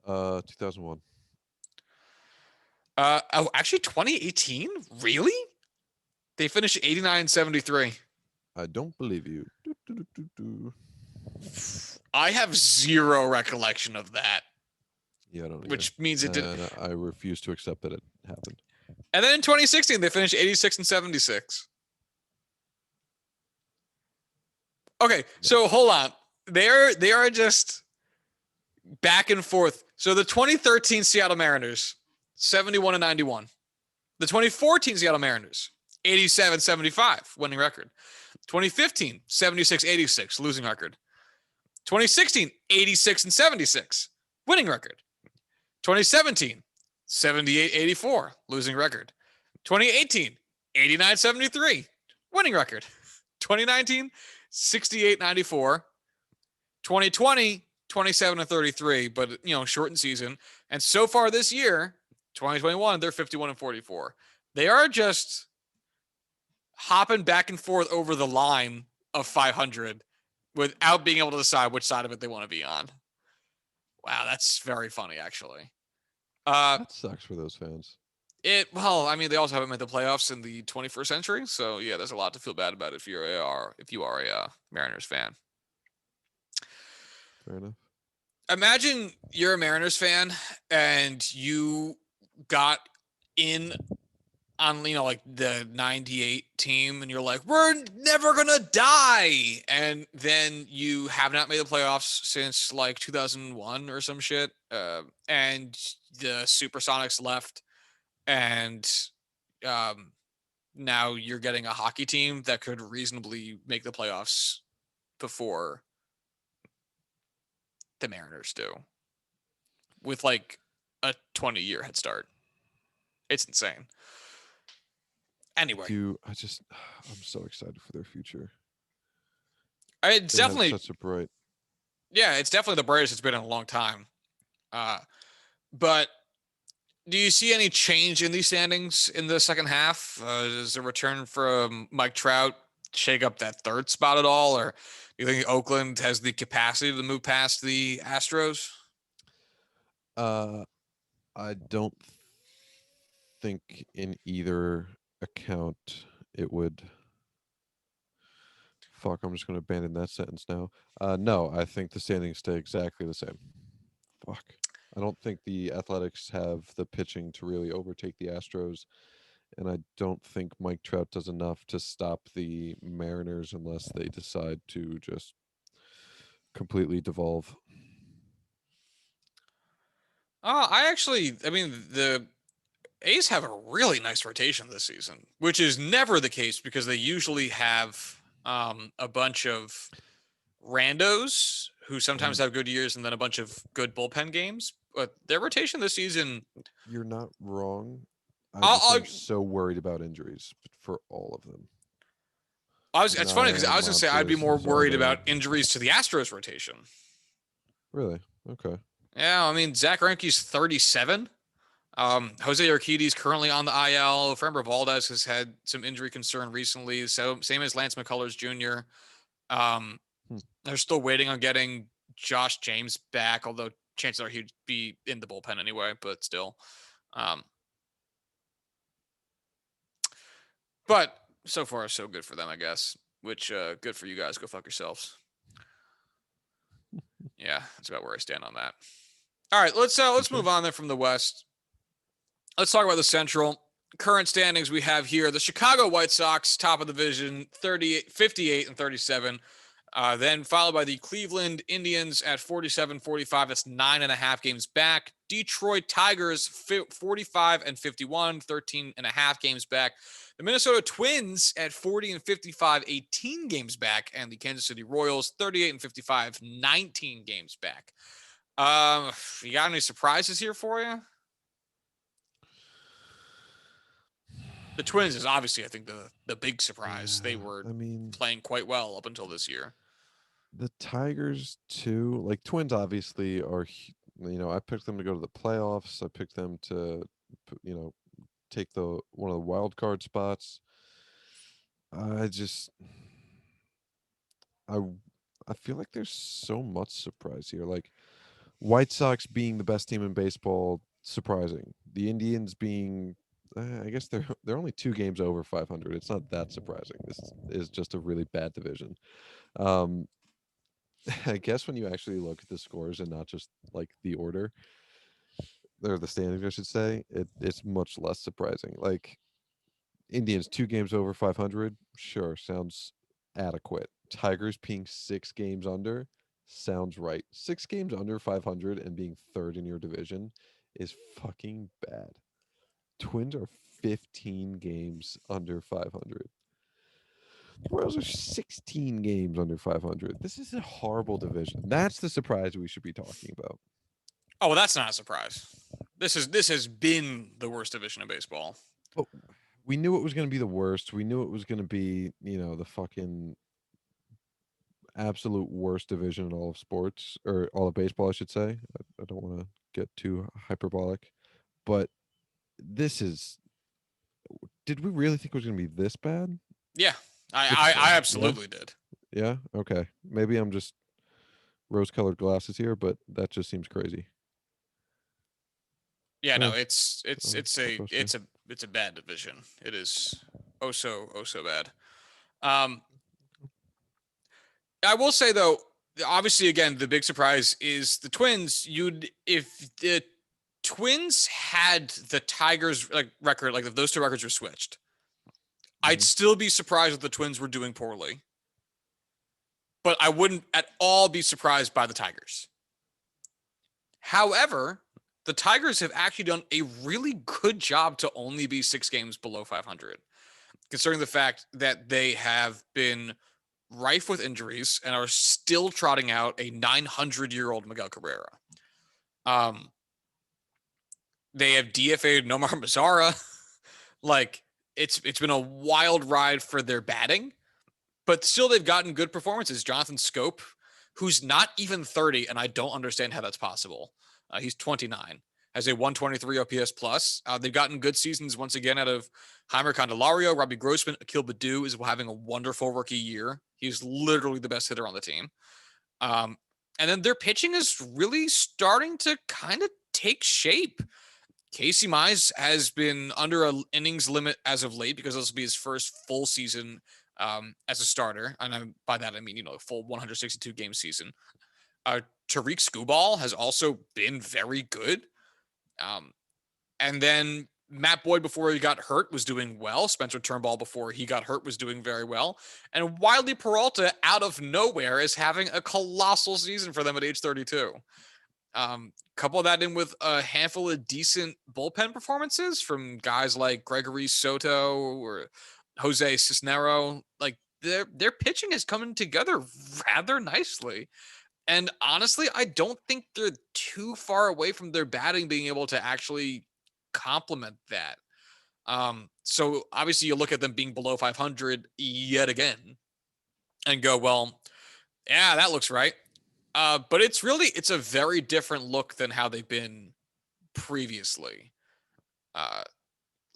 2001. Actually 2018? Really? They finished 89-73. I don't believe you. I have zero recollection of that. Yeah, I don't either. Which means it didn't. I refuse to accept that it happened. And then in 2016, they finished 86-76. Okay, so hold on. They are just back and forth. So the 2013 Seattle Mariners, 71-91. The 2014 Seattle Mariners, 87-75, winning record. 2015, 76-86, losing record. 2016, 86-76, winning record. 2017, 78-84, losing record. 2018, 89-73, winning record. 2019, 68-94. 2020, 27-33, but shortened season. And so far this year, 2021, they're 51-44. They are just hopping back and forth over the line of 500 without being able to decide which side of it they want to be on. Wow, that's very funny, actually. That sucks for those fans. They also haven't made the playoffs in the 21st century, so yeah, there's a lot to feel bad about if you are a Mariners fan. Fair enough. Imagine you're a Mariners fan and you got in on the 98 team, and you're like, we're never gonna die, and then you have not made the playoffs since 2001 or some shit, and the Supersonics left, and now you're getting a hockey team that could reasonably make the playoffs before the Mariners do, with a 20-year head start. It's insane. Anyway, I'm so excited for their future. It's definitely such a bright. Yeah, it's definitely the brightest it's been in a long time. But do you see any change in these standings in the second half? Does a return from Mike Trout shake up that third spot at all, or do you think Oakland has the capacity to move past the Astros? I don't think in either account it would. Fuck, I'm just going to abandon that sentence now. No, I think the standings stay exactly the same. Fuck. I don't think the Athletics have the pitching to really overtake the Astros, and I don't think Mike Trout does enough to stop the Mariners unless they decide to just completely devolve. The A's have a really nice rotation this season, which is never the case because they usually have a bunch of randos who sometimes have good years and then a bunch of good bullpen games. But their rotation this season... You're not wrong. I'm so worried about injuries for all of them. It's funny because I was going to say I'd be more worried about injuries to the Astros rotation. Really? Okay. Yeah, Zach Greinke's 37. Jose Urquidy's currently on the IL. Framber Valdez has had some injury concern recently. So same as Lance McCullers Jr. They're still waiting on getting Josh James back, although chances are he'd be in the bullpen anyway, but still. But so far, so good for them, I guess, which good for you guys. Go fuck yourselves. Yeah, that's about where I stand on that. All right, let's move on then from the West. Let's talk about the Central. Current standings we have here. The Chicago White Sox, top of the division, 58-37. Then followed by the Cleveland Indians at 47-45. That's 9.5 games back. Detroit Tigers 45-51, 13.5 games back. The Minnesota Twins at 40-55, 18 games back. And the Kansas City Royals 38-55, 19 games back. You got any surprises here for you? The Twins is obviously, I think, the big surprise. They were I mean, playing quite well up until this year. the Tigers too. Like Twins, obviously are. I picked them to go to the playoffs. I picked them to, you know, take the one of the wild card spots. I just, I, I feel like there's so much surprise here. Like White Sox being the best team in baseball, surprising. The Indians being, I guess they're only 2 games over 500. It's not that surprising. This is just a really bad division. Um, I guess when you actually look at the scores and not just like the order or the standings, I should say, it's much less surprising. Like Indians 2 games over 500, sure, sounds adequate. Tigers being 6 games under sounds right. 6 games under 500 and being third in your division is fucking bad. Twins are 15 games under 500. The Royals are 16 games under 500. This is a horrible division. That's the surprise we should be talking about. Oh, well, that's not a surprise. This has been the worst division in baseball. But we knew it was going to be the worst. We knew it was going to be, the fucking absolute worst division in all of sports or all of baseball, I should say. I don't want to get too hyperbolic, but this is. Did we really think it was going to be this bad? Yeah, It's I yeah, absolutely did. yeah. Okay, maybe I'm just rose-colored glasses here, but that just seems crazy. Yeah, no, Yeah, it's a bad division. It is oh so bad. Um, I will say though, obviously, again, the big surprise is the Twins. If the Twins had the Tigers record, like if those two records were switched, I'd Mhm. still be surprised if the Twins were doing poorly. But I wouldn't at all be surprised by the Tigers. However, the Tigers have actually done a really good job to only be 6 games below 500, considering the fact that they have been rife with injuries and are still trotting out a 900-year-old Miguel Cabrera. Um, they have DFA'd Nomar Mazara. Like it's been a wild ride for their batting, but still they've gotten good performances. Jonathan Scope, who's not even 30, and I don't understand how that's possible. He's 29, has a 123 OPS plus. They've gotten good seasons once again out of Heimer Candelario, Robbie Grossman. Akil Baddoo is having a wonderful rookie year. He's literally the best hitter on the team. And then their pitching is really starting to kind of take shape. Casey Mize has been under an innings limit as of late because this will be his first full season as a starter. And by that, I mean, full 162 game season. Tariq Skubal has also been very good. And then Matt Boyd, before he got hurt, was doing well. Spencer Turnbull, before he got hurt, was doing very well. And Wiley Peralta, out of nowhere, is having a colossal season for them at age 32. Couple that in with a handful of decent bullpen performances from guys like Gregory Soto or Jose Cisnero. Like their pitching is coming together rather nicely. And honestly, I don't think they're too far away from their batting being able to actually complement that. So obviously you look at them being below 500 yet again and go, well, yeah, that looks right. But it's a very different look than how they've been previously.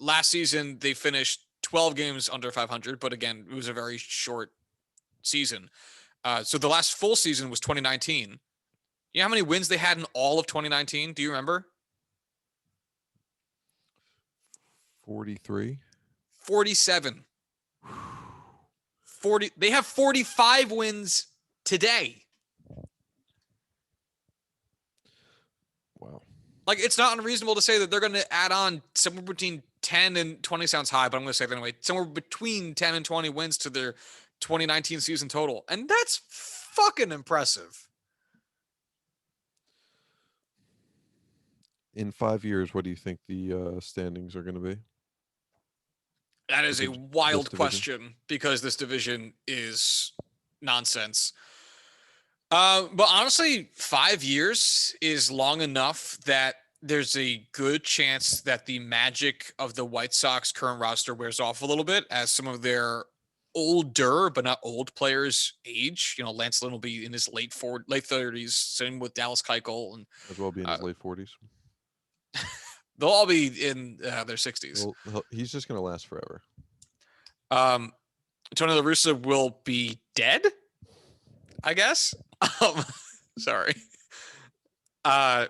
Last season, they finished 12 games under 500, but again, it was a very short season. So the last full season was 2019. You know how many wins they had in all of 2019? Do you remember? 43. 47. 40. They have 45 wins today. Wow. Like, it's not unreasonable to say that they're going to add on somewhere between 10 and 20 sounds high, but I'm going to say it anyway. Somewhere between 10 and 20 wins to their 2019 season total. And that's fucking impressive. In 5 years, what do you think the standings are going to be That for is a this wild division? question because this division is nonsense. But honestly, 5 years is long enough that there's a good chance that the magic of the White Sox current roster wears off a little bit as some of their older but not old players age. Lance Lynn will be in his late 30s. Same with Dallas Keuchel, and As well be in uh, his late 40s. they'll all be in their 60s. He's just going to last forever. Um, Tony La Russa will be dead, I guess. Sorry. Uh,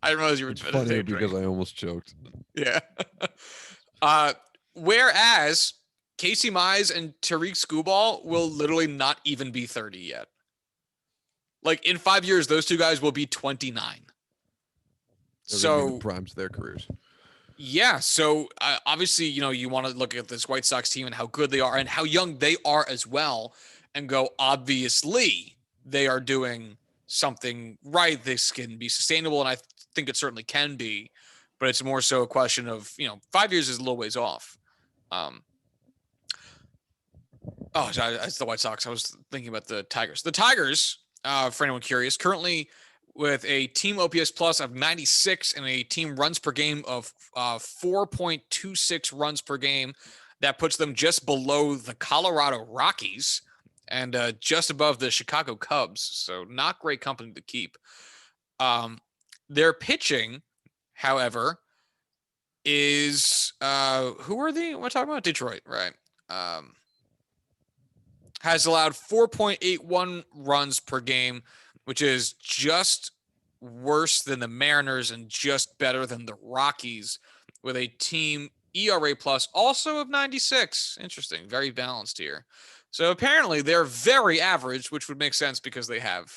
I didn't realize you were It's funnier meditating. because I almost choked. Yeah. uh, Whereas Casey Mize and Tariq Skubal will literally not even be 30 yet. Like in 5 years, those two guys will be 29. They're going to be in the So primes of their careers. yeah, so obviously, you want to look at this White Sox team and how good they are and how young they are as well, and go, obviously, they are doing something right. This can be sustainable, and I think it certainly can be, but it's more so a question of 5 years is a little ways off. Um, sorry, it's the White Sox. I was thinking about the Tigers. The Tigers, for anyone curious, currently with a team OPS plus of 96 and a team runs per game of 4.26 runs per game. That puts them just below the Colorado Rockies and just above the Chicago Cubs. So not great company to keep. Their pitching, however, is who are they? We're talking about Detroit, right? Has allowed 4.81 runs per game, which is just worse than the Mariners and just better than the Rockies, with a team ERA plus also of 96. Interesting. Very balanced here. So apparently they're very average, which would make sense because they have,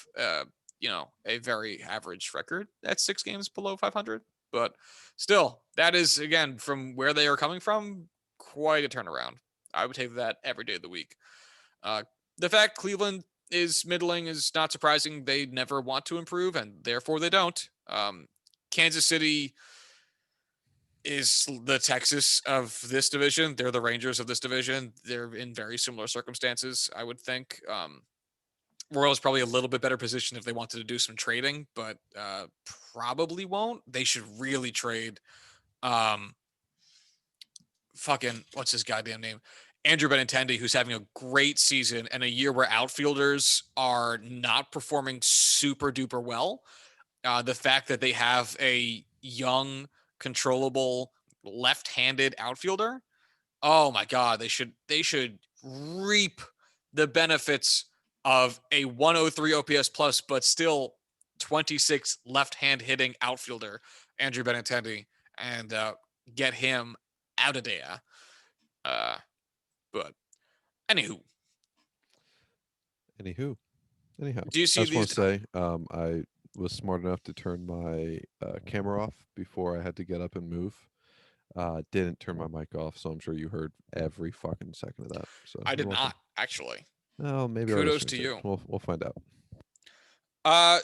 a very average record at 6 games below 500. But still, that is, again, from where they are coming from, quite a turnaround. I would take that every day of the week. The fact Cleveland is middling is not surprising. They never want to improve, and therefore they don't. Kansas City is the Texas of this division. They're the Rangers of this division. They're in very similar circumstances, I would think. Royals probably a little bit better position if they wanted to do some trading, but probably won't. They should really trade. Fucking what's his goddamn name? Andrew Benintendi, who's having a great season and a year where outfielders are not performing super duper well. The fact that they have a young, controllable, left-handed outfielder. Oh my God, they should reap the benefits of a 103 OPS plus, but still 26 left-hand hitting outfielder, Andrew Benintendi, and get him out of there. Uh, but anywho, Anywho, anyhow, do you I see just want these? to say I was smart enough to turn my camera off before I had to get up and move. Didn't turn my mic off, so I'm sure you heard every fucking second of that. So I you're did welcome. not actually. Oh, maybe our Kudos listeners to did. you. We'll find out. Uh,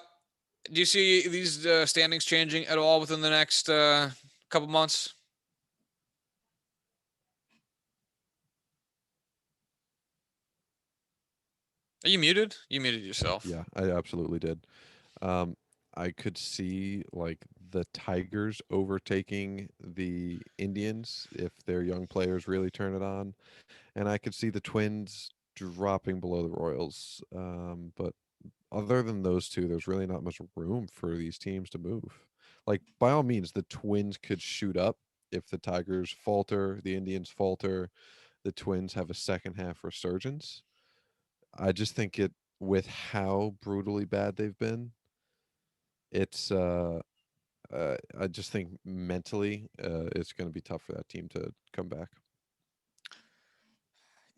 do you see these standings changing at all within the next couple months? Are you muted? You muted yourself. Yeah, I absolutely did. Um, I could see like the Tigers overtaking the Indians if their young players really turn it on, and I could see the Twins dropping below the Royals. But other than those two, there's really not much room for these teams to move. Like by all means, the Twins could shoot up if the Tigers falter, the Indians falter, the Twins have a second half resurgence. I just think it with how brutally bad they've been, it's I just think mentally it's going to be tough for that team to come back.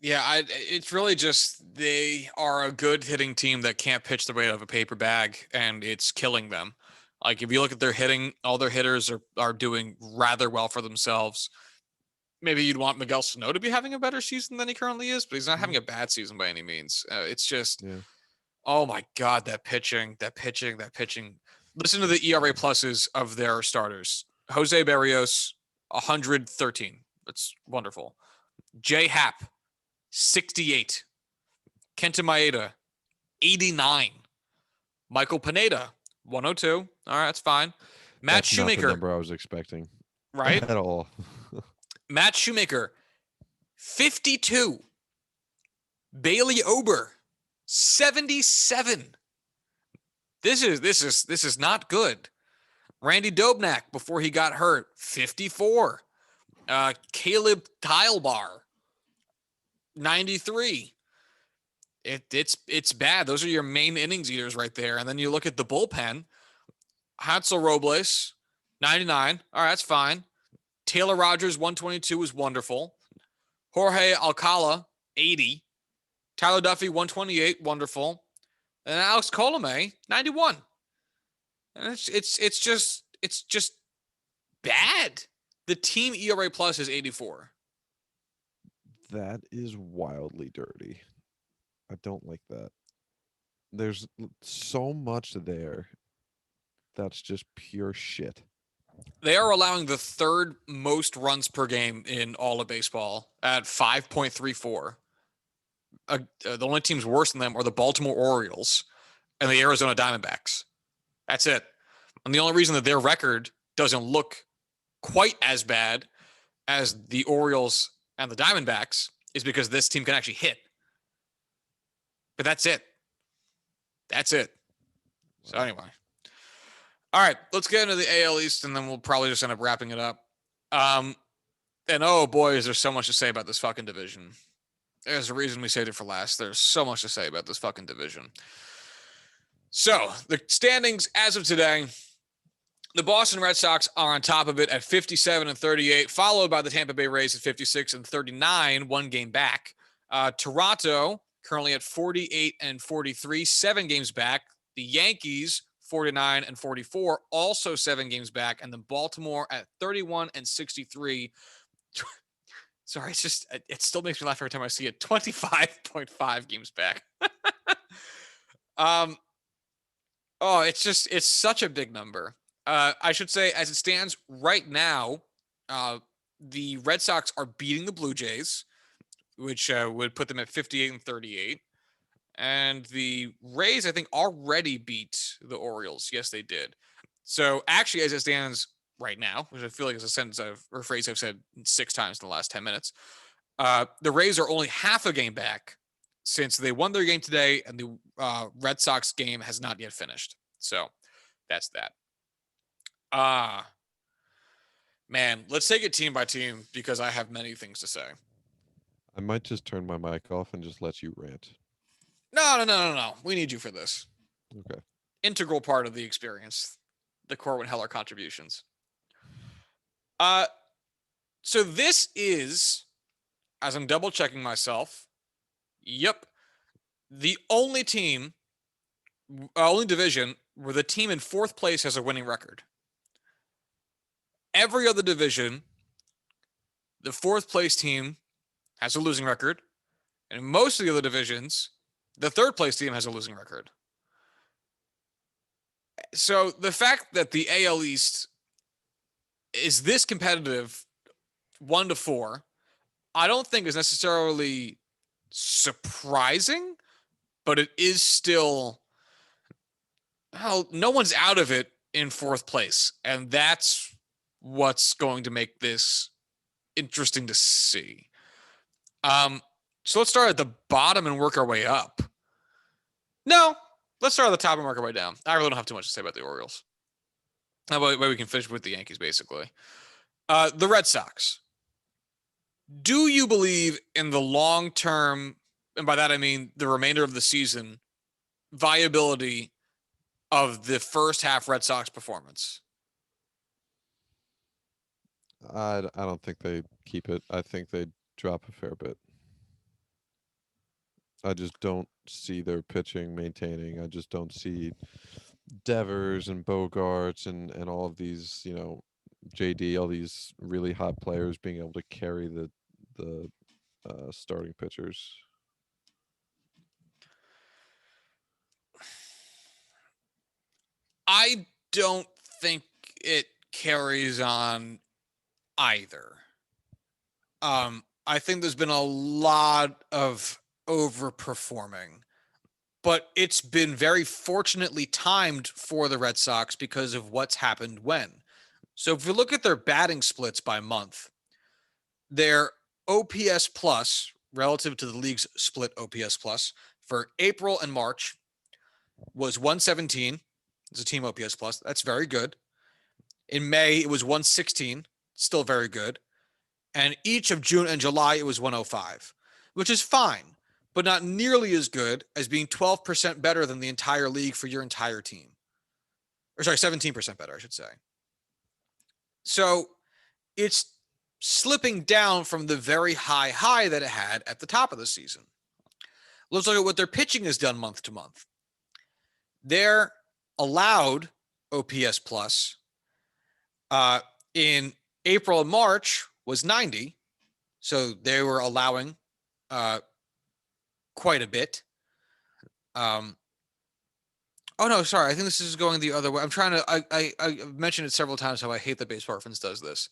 Yeah, it's really just they are a good hitting team that can't pitch the weight of a paper bag, and it's killing them. Like if you look at their hitting, all their hitters are doing rather well for themselves. Maybe you'd want Miguel Sano to be having a better season than he currently is, but he's not having Mm, a bad season by any means. It's just, yeah, oh my God, that pitching, that pitching, that pitching. Listen to the ERA pluses of their starters. Jose Barrios, 113. That's wonderful. Jay Happ, 68. Kenta Maeda, 89. Michael Pineda, 102. All right, that's fine. Matt that's not the Shoemaker, number I was expecting right? at all. Matt Shoemaker, 52. Bailey Ober, 77. This is not good. Randy Dobnak before he got hurt, 54. Caleb Teilbar, 93. It's bad. Those are your main innings eaters right there. And then you look at the bullpen. Hansel Robles, 99. All right, that's fine. Taylor Rodgers, 122 was wonderful. Jorge Alcala, 80. Tyler Duffy, 128, wonderful. And Alex Colomé, 91. And it's just bad. The team ERA plus is 84. That is wildly dirty. I don't like that. There's so much there that's just pure shit. They are allowing the third most runs per game in all of baseball at 5.34. The only teams worse than them are the Baltimore Orioles and the Arizona Diamondbacks. That's it. And the only reason that their record doesn't look quite as bad as the Orioles and the Diamondbacks is because this team can actually hit. But that's it. That's it. So anyway. All right, let's get into the AL East, and then we'll probably just end up wrapping it up. And oh boy, is there so much to say about this fucking division. There's a reason we saved it for last. There's so much to say about this fucking division. So the standings as of today, the Boston Red Sox are on top of it at 57 and 38, followed by the Tampa Bay Rays at 56 and 39, one game back. Toronto currently at 48 and 43, 7 games back. The Yankees 49 and 44, also 7 games back, and then Baltimore at 31 and 63. Sorry, it still makes me laugh every time I see it. 25.5 games back. It's such a big number. I should say, as it stands right now, the Red Sox are beating the Blue Jays, which would put them at 58 and 38. And the Rays, I think, already beat the Orioles. Yes, they did. So actually, as it stands right now, which I feel like is a sentence or phrase I've said 6 times in the last 10 minutes, the Rays are only half a game back since they won their game today, and the Red Sox game has not yet finished. So that's that. Man, let's take it team by team because I have many things to say. I might just turn my mic off and just let you rant. No. We need you for this. Okay. Integral part of the experience, the Corwin Heller contributions. So this is, as I'm double checking myself, yep, the only division where the team in 4th place has a winning record. Every other division, the 4th place team has a losing record. And in most of the other divisions, the 3rd place team has a losing record. So the fact that the AL East is this competitive 1-4, I don't think is necessarily surprising, but it is still, well, no one's out of it in 4th place. And that's what's going to make this interesting to see. So let's start at the bottom and work our way up. No, let's start at the top and work our way down. I really don't have too much to say about the Orioles. How about we can finish with the Yankees, basically. The Red Sox. Do you believe in the long-term, and by that I mean the remainder of the season, viability of the first half Red Sox performance? I don't think they keep it. I think they drop a fair bit. I just don't see their pitching maintaining. I just don't see Devers and Bogarts and all of these, JD, all these really hot players being able to carry the starting pitchers. I don't think it carries on either. I think there's been a lot of overperforming, but it's been very fortunately timed for the Red Sox because of what's happened when. So if we look at their batting splits by month, their OPS plus relative to the league's split OPS plus for April and March was 117. It's a team OPS plus. That's very good. In May, it was 116. Still very good. And each of June and July, it was 105, which is fine, but not nearly as good as being 12% better than the entire league for your entire team. Or sorry, 17% better, I should say. So it's slipping down from the very high that it had at the top of the season. Let's look at what their pitching has done month to month. Their allowed OPS plus in April and March was 90. So they were allowing quite a bit. Oh no, sorry. I think this is going the other way. I'm trying to. I mentioned it several times how I hate that Baseball Reference does this.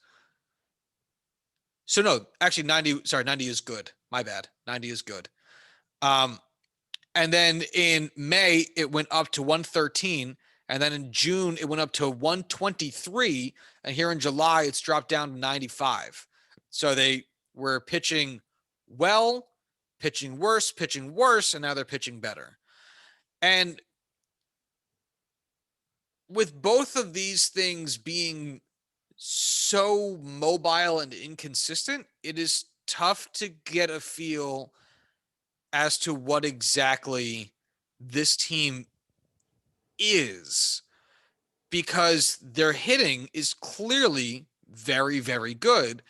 So no, actually 90. Sorry, 90 is good. My bad. 90 is good. And then in May it went up to 113, and then in June it went up to 123, and here in July it's dropped down to 95. So they were pitching well, pitching worse, and now they're pitching better. And with both of these things being so mobile and inconsistent, it is tough to get a feel as to what exactly this team is, because their hitting is clearly very, very good,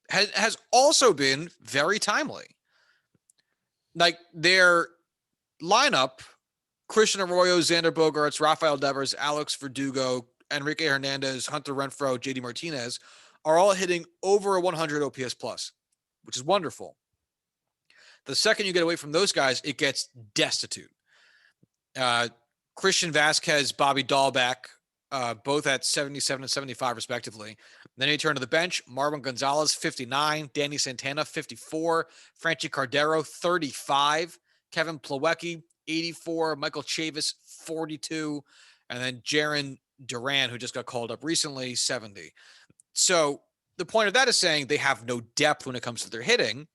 has also been very timely. Like their lineup, Christian Arroyo, Xander Bogaerts, Rafael Devers, Alex Verdugo, Enrique Hernandez, Hunter Renfroe, JD Martinez, are all hitting over a 100 OPS plus, which is wonderful. The second you get away from those guys, it gets destitute. Christian Vasquez, Bobby Dahlback, both at 77 and 75 respectively. Then you turn to the bench, Marwin Gonzalez, 59, Danny Santana, 54, Franchi Cardero, 35, Kevin Plawecki, 84, Michael Chavis, 42, and then Jaron Duran, who just got called up recently, 70. So the point of that is saying they have no depth when it comes to their hitting,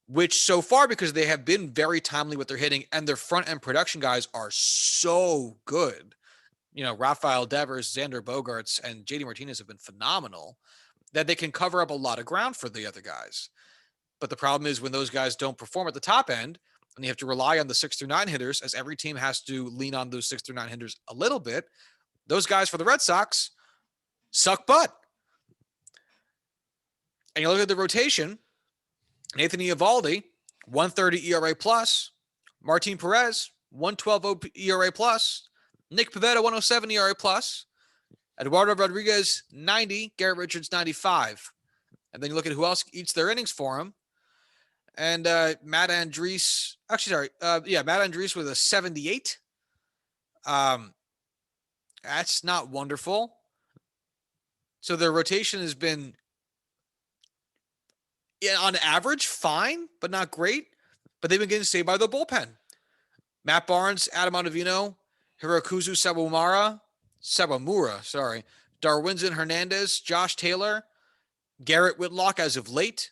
which so far, because they have been very timely with their hitting and their front end production guys are so good. Rafael Devers, Xander Bogaerts, and JD Martinez have been phenomenal, that they can cover up a lot of ground for the other guys. But the problem is when those guys don't perform at the top end, and you have to rely on the 6 through 9 hitters, as every team has to lean on those 6 through 9 hitters a little bit, those guys for the Red Sox suck butt. And you look at the rotation, Nathan Eovaldi, 130 ERA plus, Martin Perez, 112 ERA plus, Nick Pivetta, 107 ERA plus, Eduardo Rodriguez, 90, Garrett Richards, 95. And then you look at who else eats their innings for him. And Matt Andriese, Matt Andriese with a 78. That's not wonderful. So their rotation has been, on average, fine, but not great. But they've been getting saved by the bullpen. Matt Barnes, Adam Ottavino, Hirokazu Sawamura, Darwinzon Hernandez, Josh Taylor, Garrett Whitlock as of late,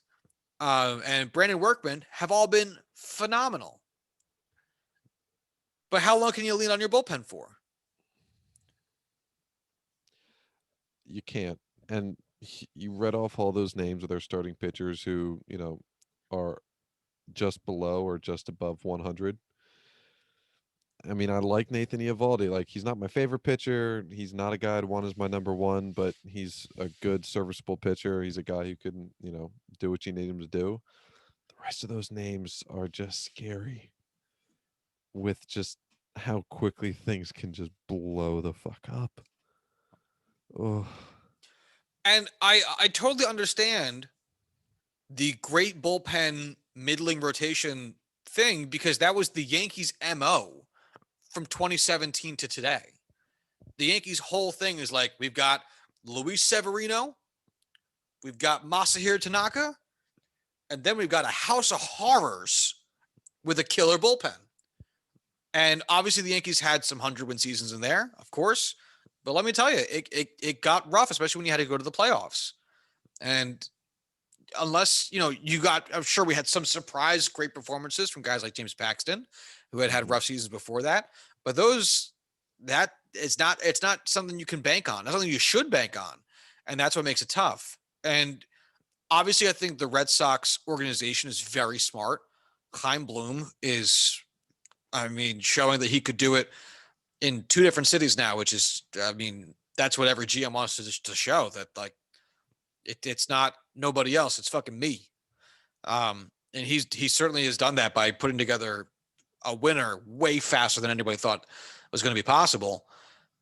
and Brandon Workman have all been phenomenal. But how long can you lean on your bullpen for? You can't. And you read off all those names of their starting pitchers who, are just below or just above 100. I mean, I like Nathan Eovaldi. Like, he's not my favorite pitcher. He's not a guy I'd want as my number one, but he's a good, serviceable pitcher. He's a guy who can, do what you need him to do. The rest of those names are just scary with just how quickly things can just blow the fuck up. Oh, And I totally understand the great bullpen middling rotation thing because that was the Yankees' MO from 2017 to today. The Yankees' whole thing is like we've got Luis Severino, we've got Masahiro Tanaka, and then we've got a house of horrors with a killer bullpen. And obviously, the Yankees had some 100-win seasons in there, of course. But let me tell you, it got rough, especially when you had to go to the playoffs. And unless, you got, I'm sure we had some surprise great performances from guys like James Paxton, who had mhm. rough seasons before that. But that it's not something you can bank on. That's something you should bank on. And that's what makes it tough. And obviously, I think the Red Sox organization is very smart. Chaim Bloom is, showing that he could do it in two different cities now, which is, that's what every GM wants to show that like it's not nobody else, it's fucking me. And he certainly has done that by putting together a winner way faster than anybody thought was going to be possible.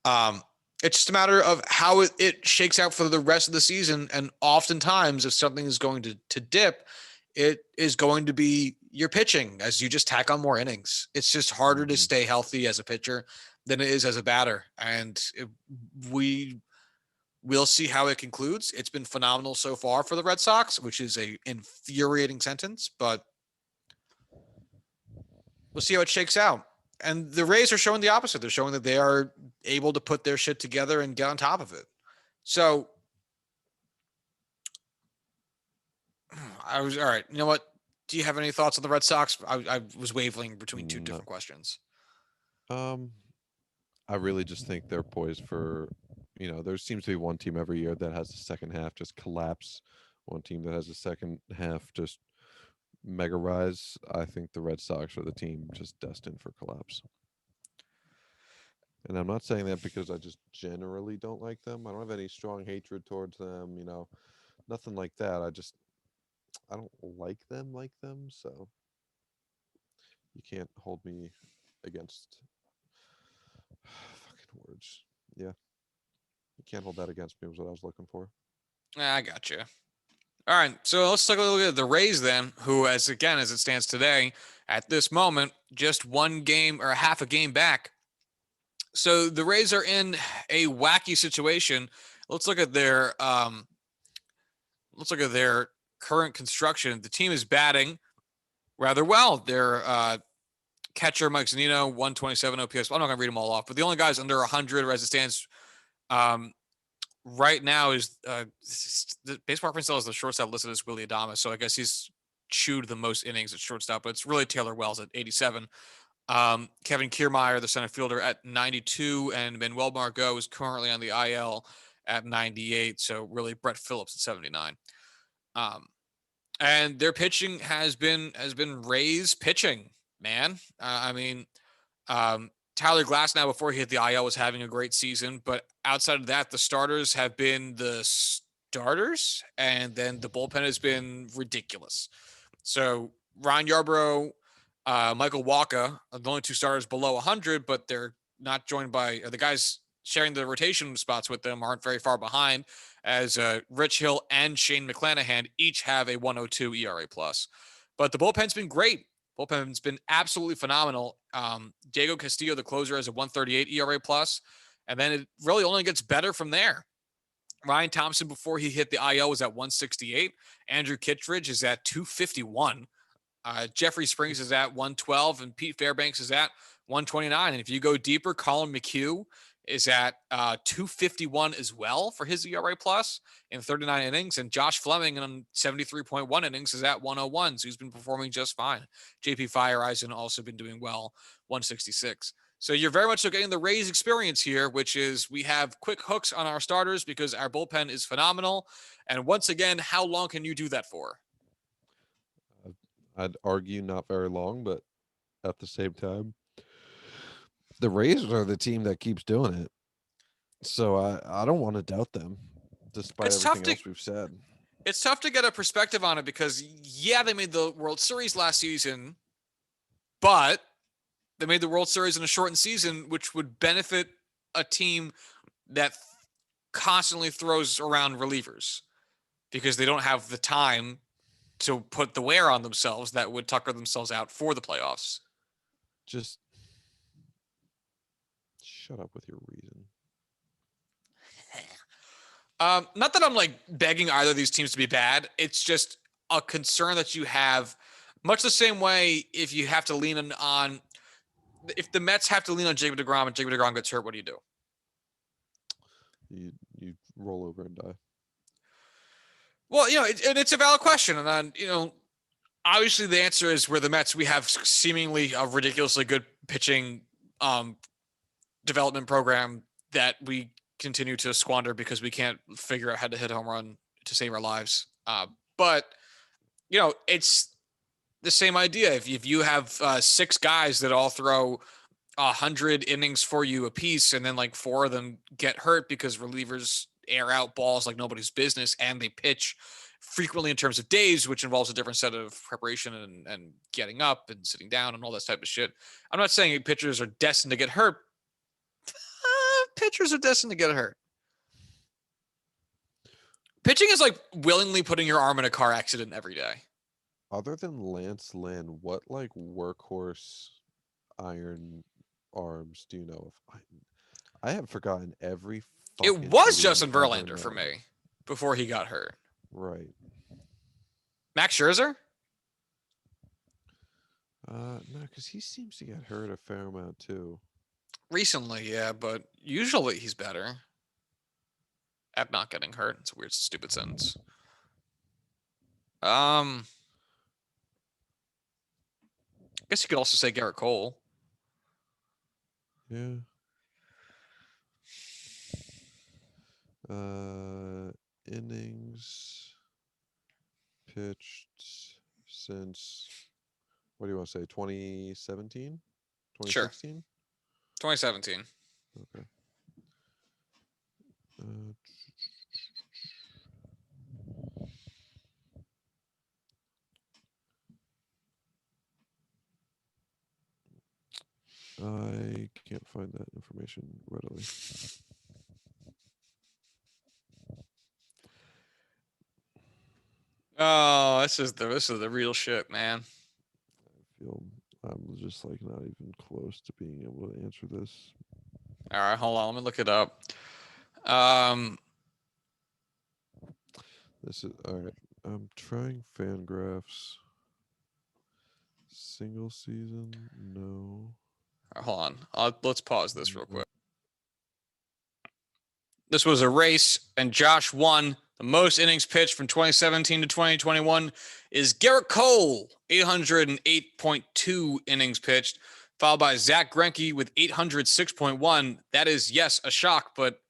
Um, it's just a matter of how it shakes out for the rest of the season. And oftentimes, if something is going to dip, it is going to be your pitching as you just tack on more innings. It's just harder to Mhm. stay healthy as a pitcher than it is as a batter. And we we'll see how it concludes. It's been phenomenal so far for the Red Sox, which is a infuriating sentence, but we'll see how it shakes out. And the Rays are showing the opposite. They're showing that they are able to put their shit together and get on top of it. So I was all right. You know what? Do you have any thoughts on the Red Sox? I was wavering between two No. different questions. Um, I really just think they're poised for, there seems to be one team every year that has the second half just collapse, one team that has the second half just mega rise. I think the Red Sox are the team just destined for collapse. And I'm not saying that because I just generally don't like them. I don't have any strong hatred towards them, nothing like that. I don't like them, so you can't hold me against fucking words. Yeah, you can't hold that against me was what I was looking for. I got you. All right, so let's take a look at the Rays then, who, as again as it stands today, at this moment, just one game or half a game back. So the Rays are in a wacky situation. Let's look at their let's look at their current construction. The team is batting rather well. Their catcher Mike Zunino, 127 OPS. I'm not going to read them all off, but the only guys under 100 as it stands um, right now is the baseball reference is the shortstop listed as Willie Adames. So I guess he's chewed the most innings at shortstop, but it's really Taylor Wells at 87. Kevin Kiermaier, the center fielder, at 92, and Manuel Margot is currently on the IL at 98. So really Brett Phillips at 79. Um, and their pitching has been Rays pitching, man. Tyler Glass now before he hit the IL was having a great season, but outside of that, the starters have been the starters, and then the bullpen has been ridiculous. So Ryan Yarbrough, Michael Walker are the only two starters below 100, but they're not joined by the guys sharing the rotation spots with them aren't very far behind, as Rich Hill and Shane McClanahan each have a 102 ERA plus. But the bullpen's been great. Bullpen's been absolutely phenomenal. Diego Castillo, the closer, has a 138 ERA plus, and then it really only gets better from there. Ryan Thompson, before he hit the IL, was at 168. Andrew Kittredge is at 251. Jeffrey Springs is at 112, and Pete Fairbanks is at 129. And if you go deeper, Colin McHugh is at 251 as well for his ERA plus in 39 innings, and Josh Fleming in 73.1 innings is at 101. So he's been performing just fine. JP Fireeisen also been doing well, 166. So you're very much so getting the Rays experience here, which is we have quick hooks on our starters because our bullpen is phenomenal. And once again, how long can you do that for? I'd argue not very long, but at the same time, the Rays are the team that keeps doing it. So I don't want to doubt them, despite It's tough everything to else we've said. it's tough to get a perspective on it because yeah, they made the World Series last season, but they made the World Series in a shortened season, which would benefit a team that constantly throws around relievers because they don't have the time to put the wear on themselves that would tucker themselves out for the playoffs. Just shut up with your reason. Not that I'm like begging either of these teams to be bad. It's just a concern that you have, much the same way if you have to lean on if the Mets have to lean on Jacob deGrom and Jacob deGrom gets hurt, what do you do? You roll over and die. Well, it's a valid question, and obviously the answer is we're the Mets. We have seemingly a ridiculously good pitching development program that we continue to squander because we can't figure out how to hit a home run to save our lives. But it's the same idea. If you have 6 guys that all throw 100 innings for you a piece, and then like 4 of them get hurt because relievers air out balls like nobody's business, and they pitch frequently in terms of days, which involves a different set of preparation and getting up and sitting down and all that type of shit. I'm not saying pitchers are destined to get hurt. Pitchers are destined to get hurt. Pitching is like willingly putting your arm in a car accident every day. Other than Lance Lynn, what like workhorse iron arms do you know of? I have forgotten every It fucking was name Justin ever Verlander for known. me before he got hurt. Right. Max Scherzer? No, because he seems to get hurt a fair amount too. Recently, yeah, but usually he's better at not getting hurt. It's a weird, stupid sentence. I guess you could also say Garrett Cole. Yeah. Innings pitched since, what do you want to say, 2017? Sure. 2016? 2017. Okay. I can't find that information readily. Oh, this is the real shit, man. I feel I'm just like not even close to being able to answer this. All right, hold on. Let me look it up. This is all right. I'm trying Fangraphs. Single season? No. Hold on. Let's pause this real quick. This was a race, and Josh won. The most innings pitched from 2017 to 2021 is Garrett Cole, 808.2 innings pitched, followed by Zach Greinke with 806.1. That is, yes, a shock, but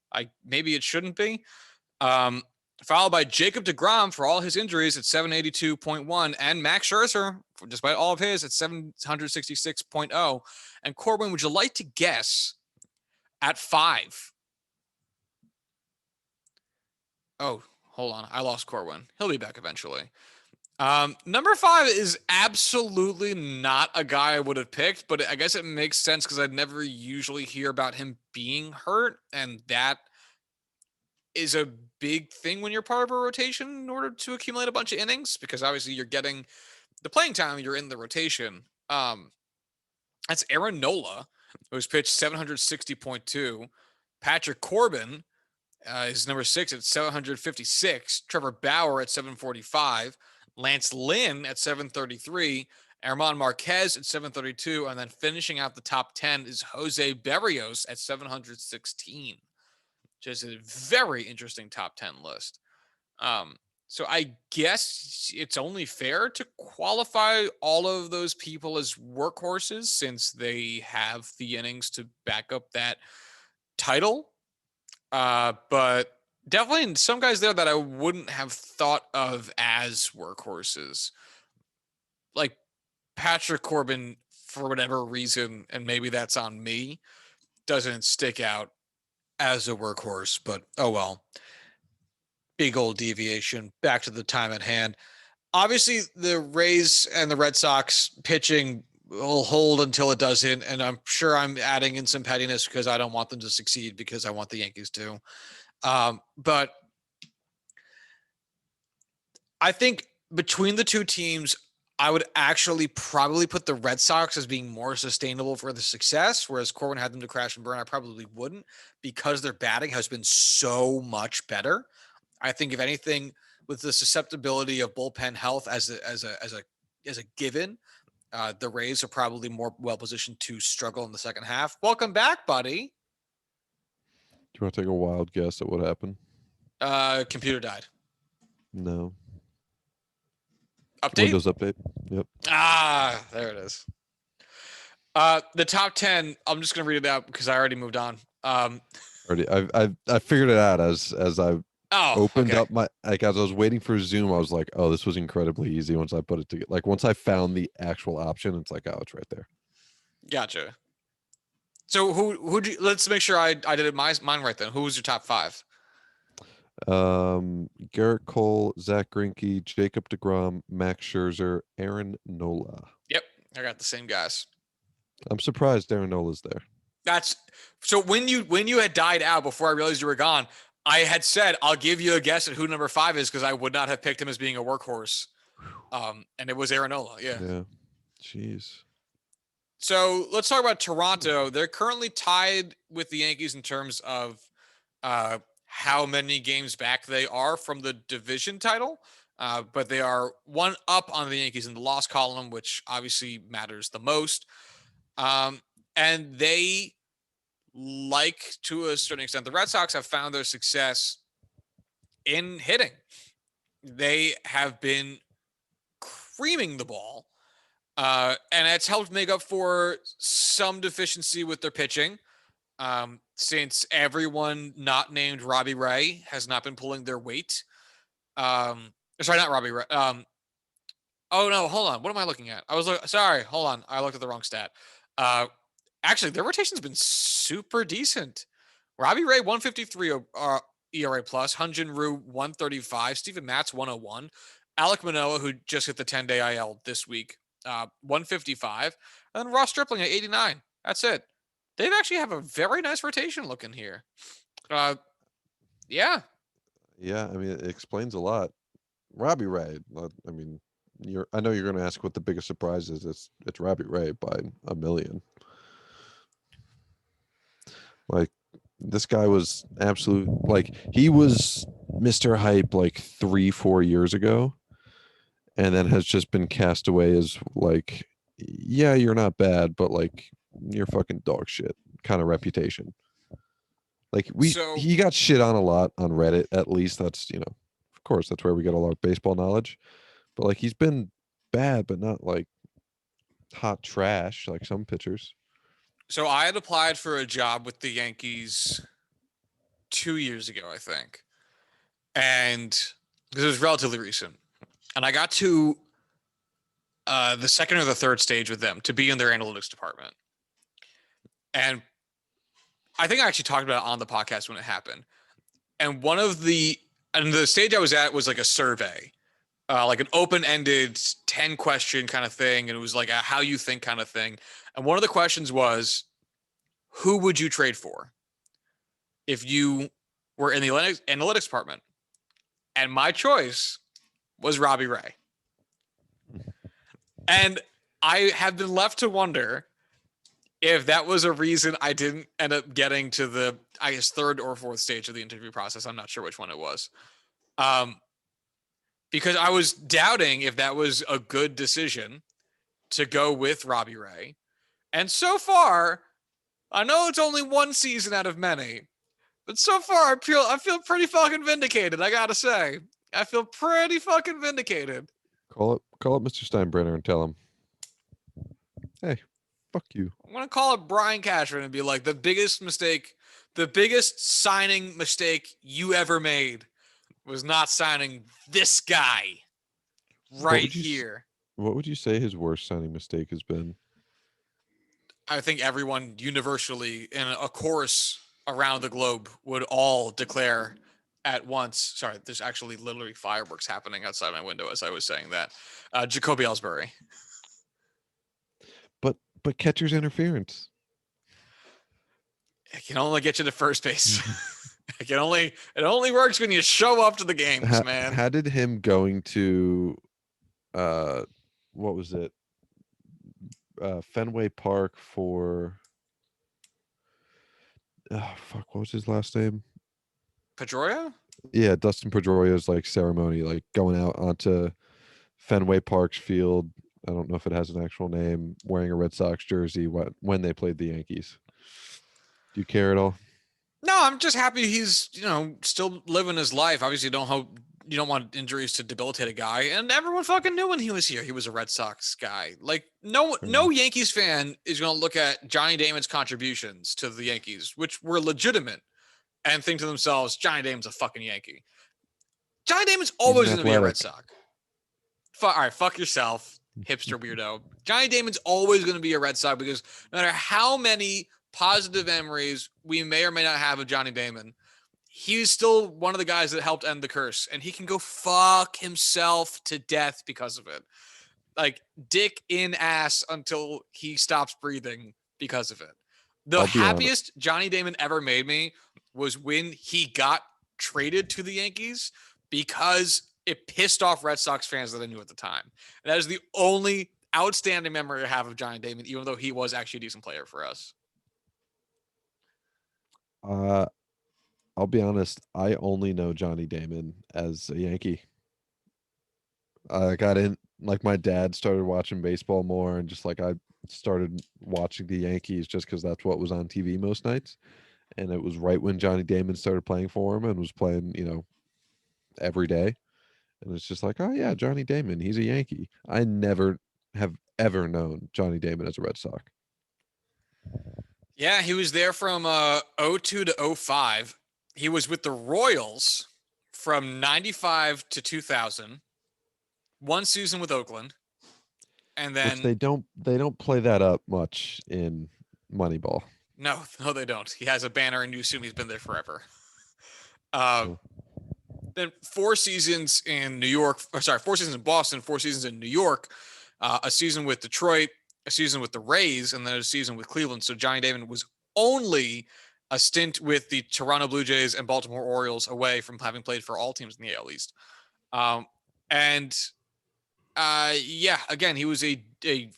maybe it shouldn't be. Followed by Jacob deGrom for all his injuries at 782.1, and Max Scherzer, despite all of his, at 766.0. And Corwin, would you like to guess at 5? Oh, hold on. I lost Corwin. He'll be back eventually. Number 5 is absolutely not a guy I would have picked, but I guess it makes sense because I'd never usually hear about him being hurt, and that is a big thing when you're part of a rotation in order to accumulate a bunch of innings, because obviously you're getting the playing time, you're in the rotation. That's Aaron Nola, who's pitched 760.2. Patrick Corbin is number 6 at 756. Trevor Bauer at 745. Lance Lynn at 733. Armand Marquez at 732. And then finishing out the top 10 is Jose Berrios at 716. Which is a very interesting top 10 list. So I guess it's only fair to qualify all of those people as workhorses since they have the innings to back up that title. But definitely some guys there that I wouldn't have thought of as workhorses. Like Patrick Corbin, for whatever reason, and maybe that's on me, doesn't stick out as a workhorse, but oh well. Big old deviation. Back to the time at hand. Obviously, the Rays and the Red Sox pitching will hold until it doesn't. And I'm sure I'm adding in some pettiness because I don't want them to succeed because I want the Yankees to. But I think between the two teams, I would actually probably put the Red Sox as being more sustainable for the success, whereas Corwin had them to crash and burn. I probably wouldn't because their batting has been so much better. I think if anything, with the susceptibility of bullpen health as a given, the Rays are probably more well positioned to struggle in the second half. Welcome back, buddy. Do you want to take a wild guess at what happened? Computer died. No. Update. Windows update. Yep. There it is. The top 10, I'm just going to read it out because I already moved on. Already, I figured it out as I opened Okay. up my as I was waiting for Zoom. I was like, oh, this was incredibly easy once I put it together. Like once I found the actual option, it's like, oh, it's right there. Gotcha. So who do you, let's make sure I did it mine right then. Who was your top 5? Garrett Cole, Zach Greinke, Jacob DeGrom, Max Scherzer, Aaron Nola. Yep, I got the same guys. I'm surprised Aaron Nola's there. That's so when you had died out before I realized you were gone, I had said I'll give you a guess at who number 5 is because I would not have picked him as being a workhorse. And it was Aaron Nola. Yeah. Yeah. Jeez. So let's talk about Toronto. They're currently tied with the Yankees in terms of how many games back they are from the division title. But they are one up on the Yankees in the loss column, which obviously matters the most. And they, like to a certain extent, the Red Sox have found their success in hitting. They have been creaming the ball. And it's helped make up for some deficiency with their pitching. Since everyone not named Robbie Ray has not been pulling their weight. Sorry, not Robbie Ray. Oh no, hold on. What am I looking at? Sorry, hold on. I looked at the wrong stat. Actually, their rotation's been super decent. Robbie Ray 153 ERA plus, Hyun-Jin Ryu 135, Steven Matz 101, Alek Manoah, who just hit the 10-day IL this week, 155, and then Ross Stripling at 89. That's it. They actually have a very nice rotation looking here. Yeah. Yeah, I mean, it explains a lot. Robbie Ray. I mean, I know you're going to ask what the biggest surprise is. It's Robbie Ray by a million. Like this guy was absolute. Like he was Mr. Hype like 3-4 years ago, and then has just been cast away as like, yeah, you're not bad, but like you're fucking dog shit kind of reputation. Like So he got shit on a lot on Reddit. At least that's of course that's where we get all our baseball knowledge. But like he's been bad, but not like hot trash like some pitchers. so I had applied for a job with the Yankees 2 years ago, I think. And because it was relatively recent. And I got to the second or the third stage with them to be in their analytics department. And I think I actually talked about it on the podcast when it happened. And the stage I was at was like a survey, like an open-ended 10-question kind of thing. And it was like a how you think kind of thing. And one of the questions was, who would you trade for if you were in the analytics department? And my choice was Robbie Ray. And I have been left to wonder if that was a reason I didn't end up getting to the, I guess, third or fourth stage of the interview process. I'm not sure which one it was. Because I was doubting if that was a good decision to go with Robbie Ray. And so far, I know it's only one season out of many, but so far I feel pretty fucking vindicated, I gotta say. I feel pretty fucking vindicated. Call up Mr. Steinbrenner and tell him, hey, fuck you. I'm gonna call it Brian Cashman and be like, the biggest signing mistake you ever made was not signing this guy right here. What would you say his worst signing mistake has been? I think everyone universally in a chorus around the globe would all declare at once. Sorry, there's actually literally fireworks happening outside my window as I was saying that. Jacoby Ellsbury. but catcher's interference. It can only get you to first base. It only works when you show up to the games, man. How did him going to uh what was it? Fenway Park for fuck, what was his last name? Pedroia? Yeah, Dustin Pedroia's like ceremony, like going out onto Fenway Park's field. I don't know if it has an actual name, wearing a Red Sox jersey when they played the Yankees. Do you care at all? No, I'm just happy he's, still living his life. Obviously, you don't want injuries to debilitate a guy, and everyone fucking knew when he was here he was a Red Sox guy. Like no Yankees fan is going to look at Johnny Damon's contributions to the Yankees, which were legitimate, and think to themselves, Johnny Damon's a fucking Yankee. Johnny Damon's He's an always going to be a Red athletic. Sox. All right, fuck yourself, hipster weirdo. Johnny Damon's always going to be a Red Sox because no matter how many positive memories we may or may not have of Johnny Damon, he's still one of the guys that helped end the curse, and he can go fuck himself to death because of it. Like dick in ass until he stops breathing because of it. The I'll be honest. happiest Johnny Damon ever made me was when he got traded to the Yankees because it pissed off Red Sox fans that I knew at the time. And that is the only outstanding memory I have of Johnny Damon, even though he was actually a decent player for us. Uh, I'll be honest. I only know Johnny Damon as a Yankee. I got in like my dad started watching baseball more, and just like I started watching the Yankees just because that's what was on TV most nights. And it was right when Johnny Damon started playing for him and was playing, every day. And it's just like, oh yeah, Johnny Damon, he's a Yankee. I never have ever known Johnny Damon as a Red Sox. Yeah, he was there from '02 to '05. He was with the Royals from 95 to 2000, one season with Oakland, and Which then they don't play that up much in Moneyball. no, they don't. He has a banner, and you assume he's been there forever. Uh, Yeah. then 4 seasons in New York, 4 seasons in Boston, 4 seasons in New York, a season with Detroit, a season with the Rays, and then a season with Cleveland. So Johnny Damon was only a stint with the Toronto Blue Jays and Baltimore Orioles away from having played for all teams in the AL East. And yeah, again, he was a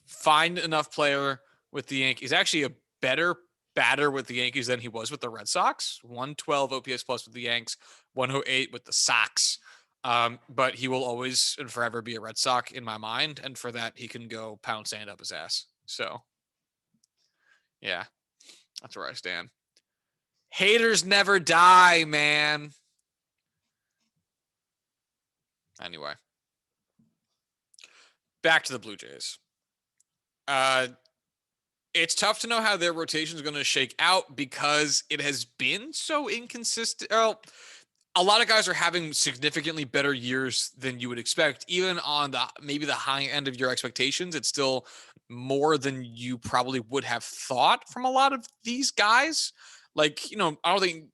fine enough player with the Yankees. Actually, a better batter with the Yankees than he was with the Red Sox. 112 OPS plus with the Yanks, 108 with the Sox. But he will always and forever be a Red Sox in my mind, and for that, he can go pound sand up his ass. So, yeah, that's where I stand. Haters never die, man. Anyway, back to the Blue Jays. Uh, it's tough to know how their rotation is going to shake out because it has been so inconsistent. Well, a lot of guys are having significantly better years than you would expect, even on the maybe the high end of your expectations. It's still more than you probably would have thought from a lot of these guys. Like, I don't think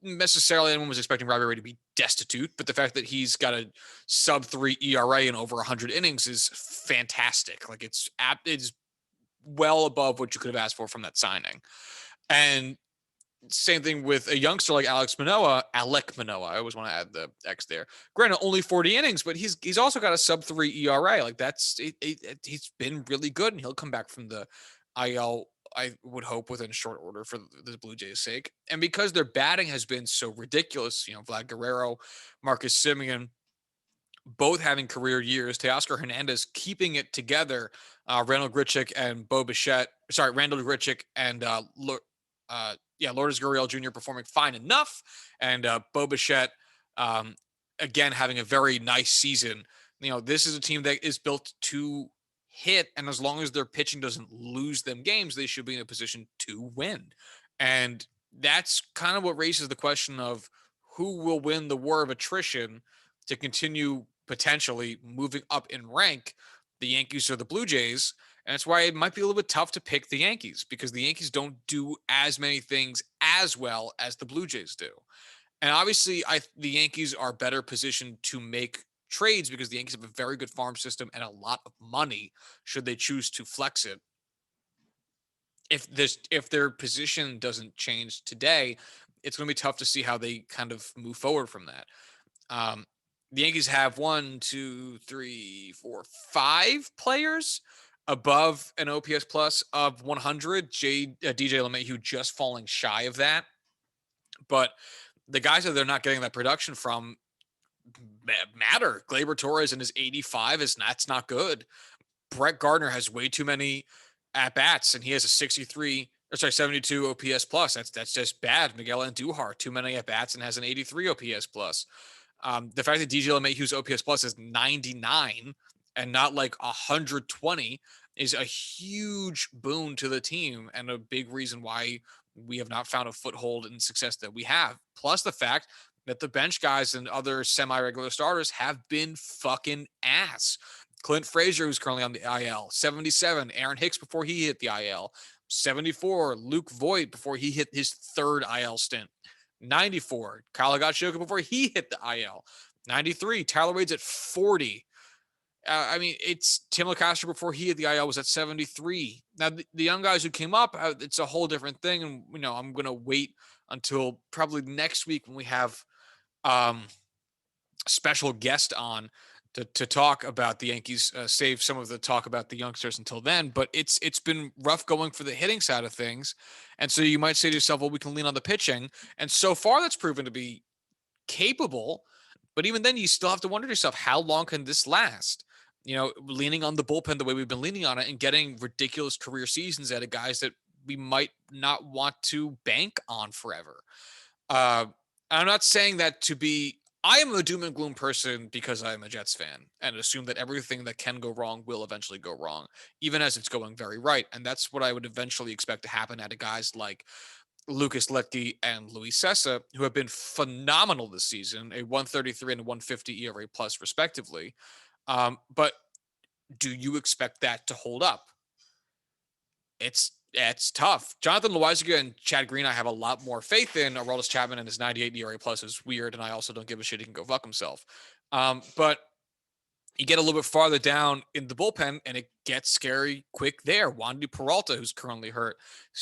necessarily anyone was expecting Robbie Ray to be destitute, but the fact that he's got a sub-3 ERA in over 100 innings is fantastic. Like it's well above what you could have asked for from that signing. And same thing with a youngster like Alek Manoah. I always want to add the X there. Granted, only 40 innings, but he's also got a sub-3 ERA. Like he's been really good, and he'll come back from the IL, I would hope, within short order for the Blue Jays' sake. And because their batting has been so ridiculous, Vlad Guerrero, Marcus Semien, both having career years. Teoscar Hernandez keeping it together. Randall Grichuk and Bo Bichette. Sorry, Randall Grichuk and Lourdes Gurriel Jr. performing fine enough, and Bo Bichette again having a very nice season. This is a team that is built to hit, and as long as their pitching doesn't lose them games, they should be in a position to win. And that's kind of what raises the question of who will win the war of attrition to continue potentially moving up in rank, the Yankees or the Blue Jays. And that's why it might be a little bit tough to pick the Yankees because the Yankees don't do as many things as well as the Blue Jays do. And obviously, the Yankees are better positioned to make trades because the Yankees have a very good farm system and a lot of money should they choose to flex it. if their position doesn't change today, it's going to be tough to see how they kind of move forward from that. Um, the Yankees have one, two, three, four, five players above an OPS plus of 100. DJ LeMahieu just falling shy of that, but the guys that they're not getting that production from matter. Gleyber Torres in his 85 is that's not good. Brett Gardner has way too many at bats, and he has a 63, or sorry, 72 OPS plus. That's just bad. Miguel Andujar too many at bats and has an 83 OPS plus. The fact that DJ LeMahieu's OPS plus is 99 and not like 120 is a huge boon to the team and a big reason why we have not found a foothold in success that we have. Plus the fact that the bench guys and other semi-regular starters have been fucking ass. Clint Frazier, who's currently on the IL, 77. Aaron Hicks before he hit the IL, 74. Luke Voigt before he hit his third IL stint, 94. Kyle Higashioka before he hit the IL, 93. Tyler Wade's at 40. I mean, it's Tim LeCastro before he hit the IL was at 73. Now, the young guys who came up, it's a whole different thing. And, I'm going to wait until probably next week when we have special guest on to talk about the Yankees, save some of the talk about the youngsters until then. But it's been rough going for the hitting side of things. And so you might say to yourself, well, we can lean on the pitching. And so far that's proven to be capable. But even then, you still have to wonder to yourself, how long can this last? Leaning on the bullpen the way we've been leaning on it and getting ridiculous career seasons out of guys that we might not want to bank on forever. I'm not saying that to be, I am a doom and gloom person because I'm a Jets fan and assume that everything that can go wrong will eventually go wrong, even as it's going very right. And that's what I would eventually expect to happen out of guys like Lucas Letke and Luis Sessa, who have been phenomenal this season, a 133 and a 150 ERA plus respectively. But do you expect that to hold up? It's tough. Jonathan Loizaga and Chad Green, I have a lot more faith in. Aroldis Chapman and his 98 ERA plus is weird, and I also don't give a shit. He can go fuck himself. But you get a little bit farther down in the bullpen, and it gets scary quick there. Wandy Peralta, who's currently hurt,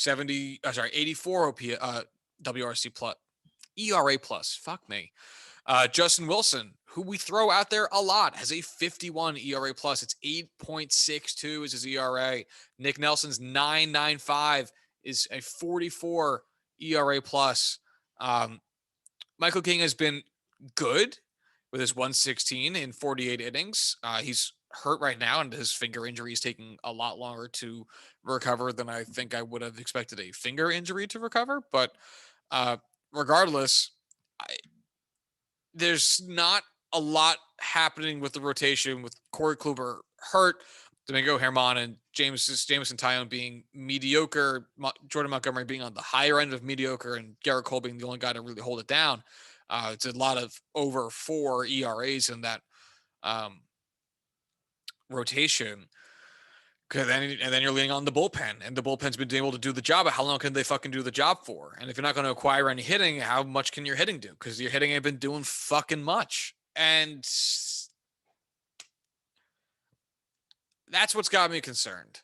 84 WRC plus, ERA plus. Fuck me. Justin Wilson, who we throw out there a lot, has a 51 ERA plus. It's 8.62 is his ERA. Nick Nelson's 9.95 is a 44 ERA plus. Michael King has been good with his 116 in 48 innings. He's hurt right now, and his finger injury is taking a lot longer to recover than I think I would have expected a finger injury to recover. But regardless, there's not a lot happening with the rotation with Corey Kluber hurt, Domingo Herman and Jameson Taillon being mediocre, Jordan Montgomery being on the higher end of mediocre, and Garrett Cole being the only guy to really hold it down. It's a lot of over 4 ERAs in that rotation. And then you're leaning on the bullpen, and the bullpen's been able to do the job. But how long can they fucking do the job for? And if you're not going to acquire any hitting, how much can your hitting do? Because your hitting ain't been doing fucking much. And that's what's got me concerned.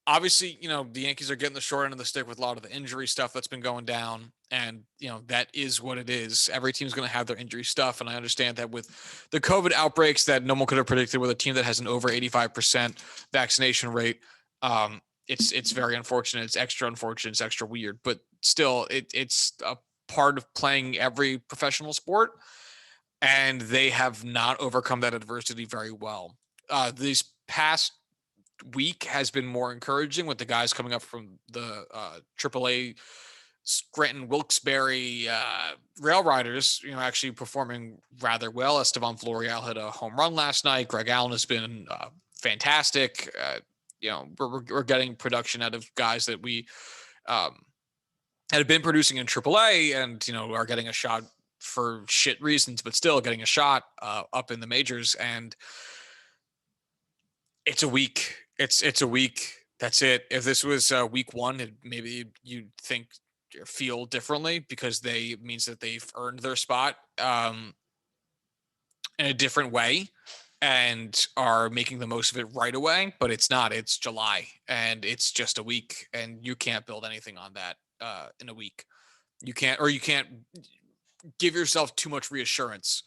Obviously, the Yankees are getting the short end of the stick with a lot of the injury stuff that's been going down. And, that is what it is. Every team's going to have their injury stuff. And I understand that with the COVID outbreaks that no one could have predicted with a team that has an over 85% vaccination rate, it's very unfortunate. It's extra unfortunate. It's extra weird. But still, it's a part of playing every professional sport. And they have not overcome that adversity very well. These past week has been more encouraging with the guys coming up from the AAA Scranton Wilkes-Barre Rail Riders, actually performing rather well. Esteban Florial hit a home run last night. Greg Allen has been fantastic. We're getting production out of guys that we had been producing in AAA and, are getting a shot for shit reasons, but still getting a shot up in the majors. And it's a week. It's a week. That's it. If this was week one, maybe you'd think or feel differently because means that they've earned their spot in a different way. and are making the most of it right away, but it's not. It's July and it's just a week, and you can't build anything on that in a week. You can't give yourself too much reassurance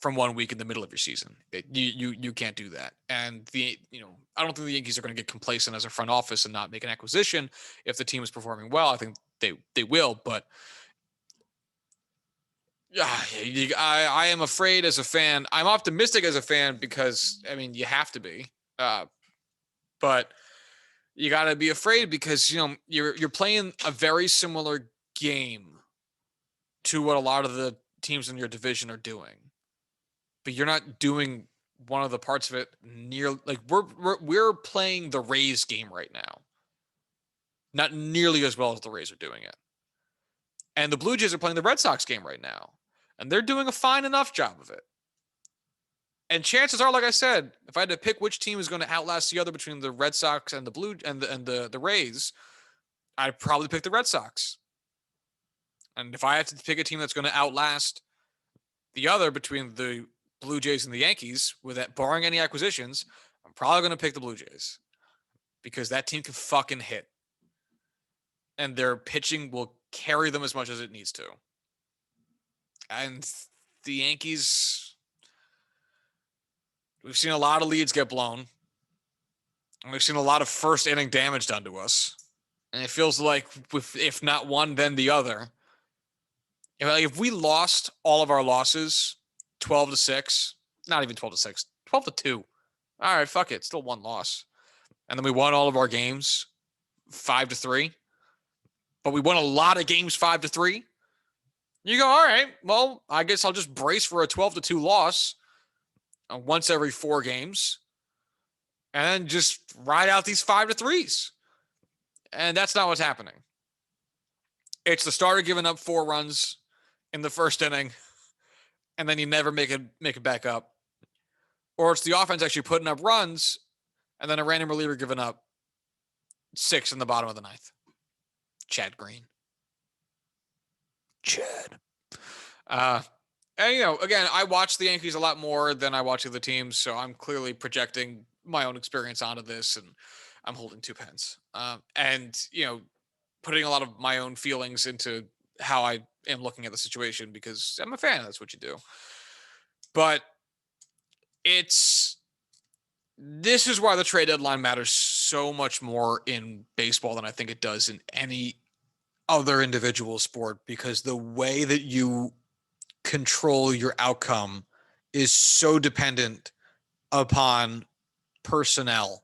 from 1 week in the middle of your season. You can't do that. And I don't think the Yankees are going to get complacent as a front office and not make an acquisition if the team is performing well. I think they will, but yeah, I am afraid as a fan. I'm optimistic as a fan because you have to be, but you got to be afraid because you're playing a very similar game to what a lot of the teams in your division are doing, but you're not doing one of the parts of it near like we're playing the Rays game right now, not nearly as well as the Rays are doing it, and the Blue Jays are playing the Red Sox game right now, and they're doing a fine enough job of it. And chances are, like I said, if I had to pick which team is going to outlast the other between the Red Sox and the Rays, I'd probably pick the Red Sox. And if I had to pick a team that's going to outlast the other between the Blue Jays and the Yankees, with that barring any acquisitions, I'm probably going to pick the Blue Jays because that team can fucking hit, and their pitching will carry them as much as it needs to. And the Yankees, we've seen a lot of leads get blown. And we've seen a lot of first inning damage done to us. And it feels like, if not one, then the other. If we lost all of our losses 12-6, not even 12-6, 12-2. All right, fuck it. Still one loss. And then we won all of our games 5-3. But we won a lot of games 5-3. You go, all right, well, I guess I'll just brace for a 12-2 loss once every 4 games. And then just ride out these 5-3s. And that's not what's happening. It's the starter giving up 4 runs in the first inning, and then you never make it back up. Or it's the offense actually putting up runs, and then a random reliever giving up 6 in the bottom of the 9th. Chad Green. Chad. And, again, I watch the Yankees a lot more than I watch other teams, so I'm clearly projecting my own experience onto this, and I'm holding 2 pens. And putting a lot of my own feelings into how I am looking at the situation because I'm a fan. That's what you do. But this is why the trade deadline matters so much more in baseball than I think it does in any other individual sport, because the way that you control your outcome is so dependent upon personnel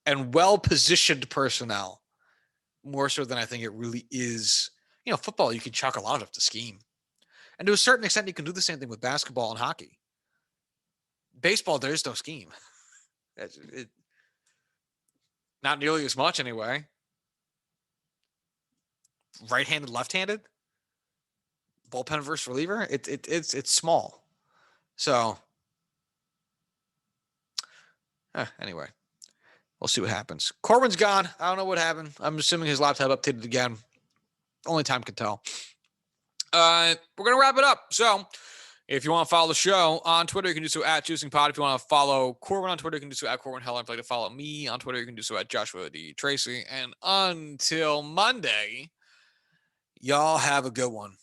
and well-positioned personnel, more so than I think it really is. Football, you can chalk a lot up to scheme. And to a certain extent, you can do the same thing with basketball and hockey. Baseball, there's no scheme. Not nearly as much, anyway. Right-handed, left-handed? Bullpen versus reliever? It's small. So, anyway. We'll see what happens. Corwin's gone. I don't know what happened. I'm assuming his laptop updated again. Only time can tell. We're going to wrap it up. So, if you want to follow the show on Twitter, you can do so at JuicingPod. If you want to follow Corwin on Twitter, you can do so at Corwin Hell. If you'd like to follow me on Twitter, you can do so at Joshua D. Tracy. And until Monday, y'all have a good one.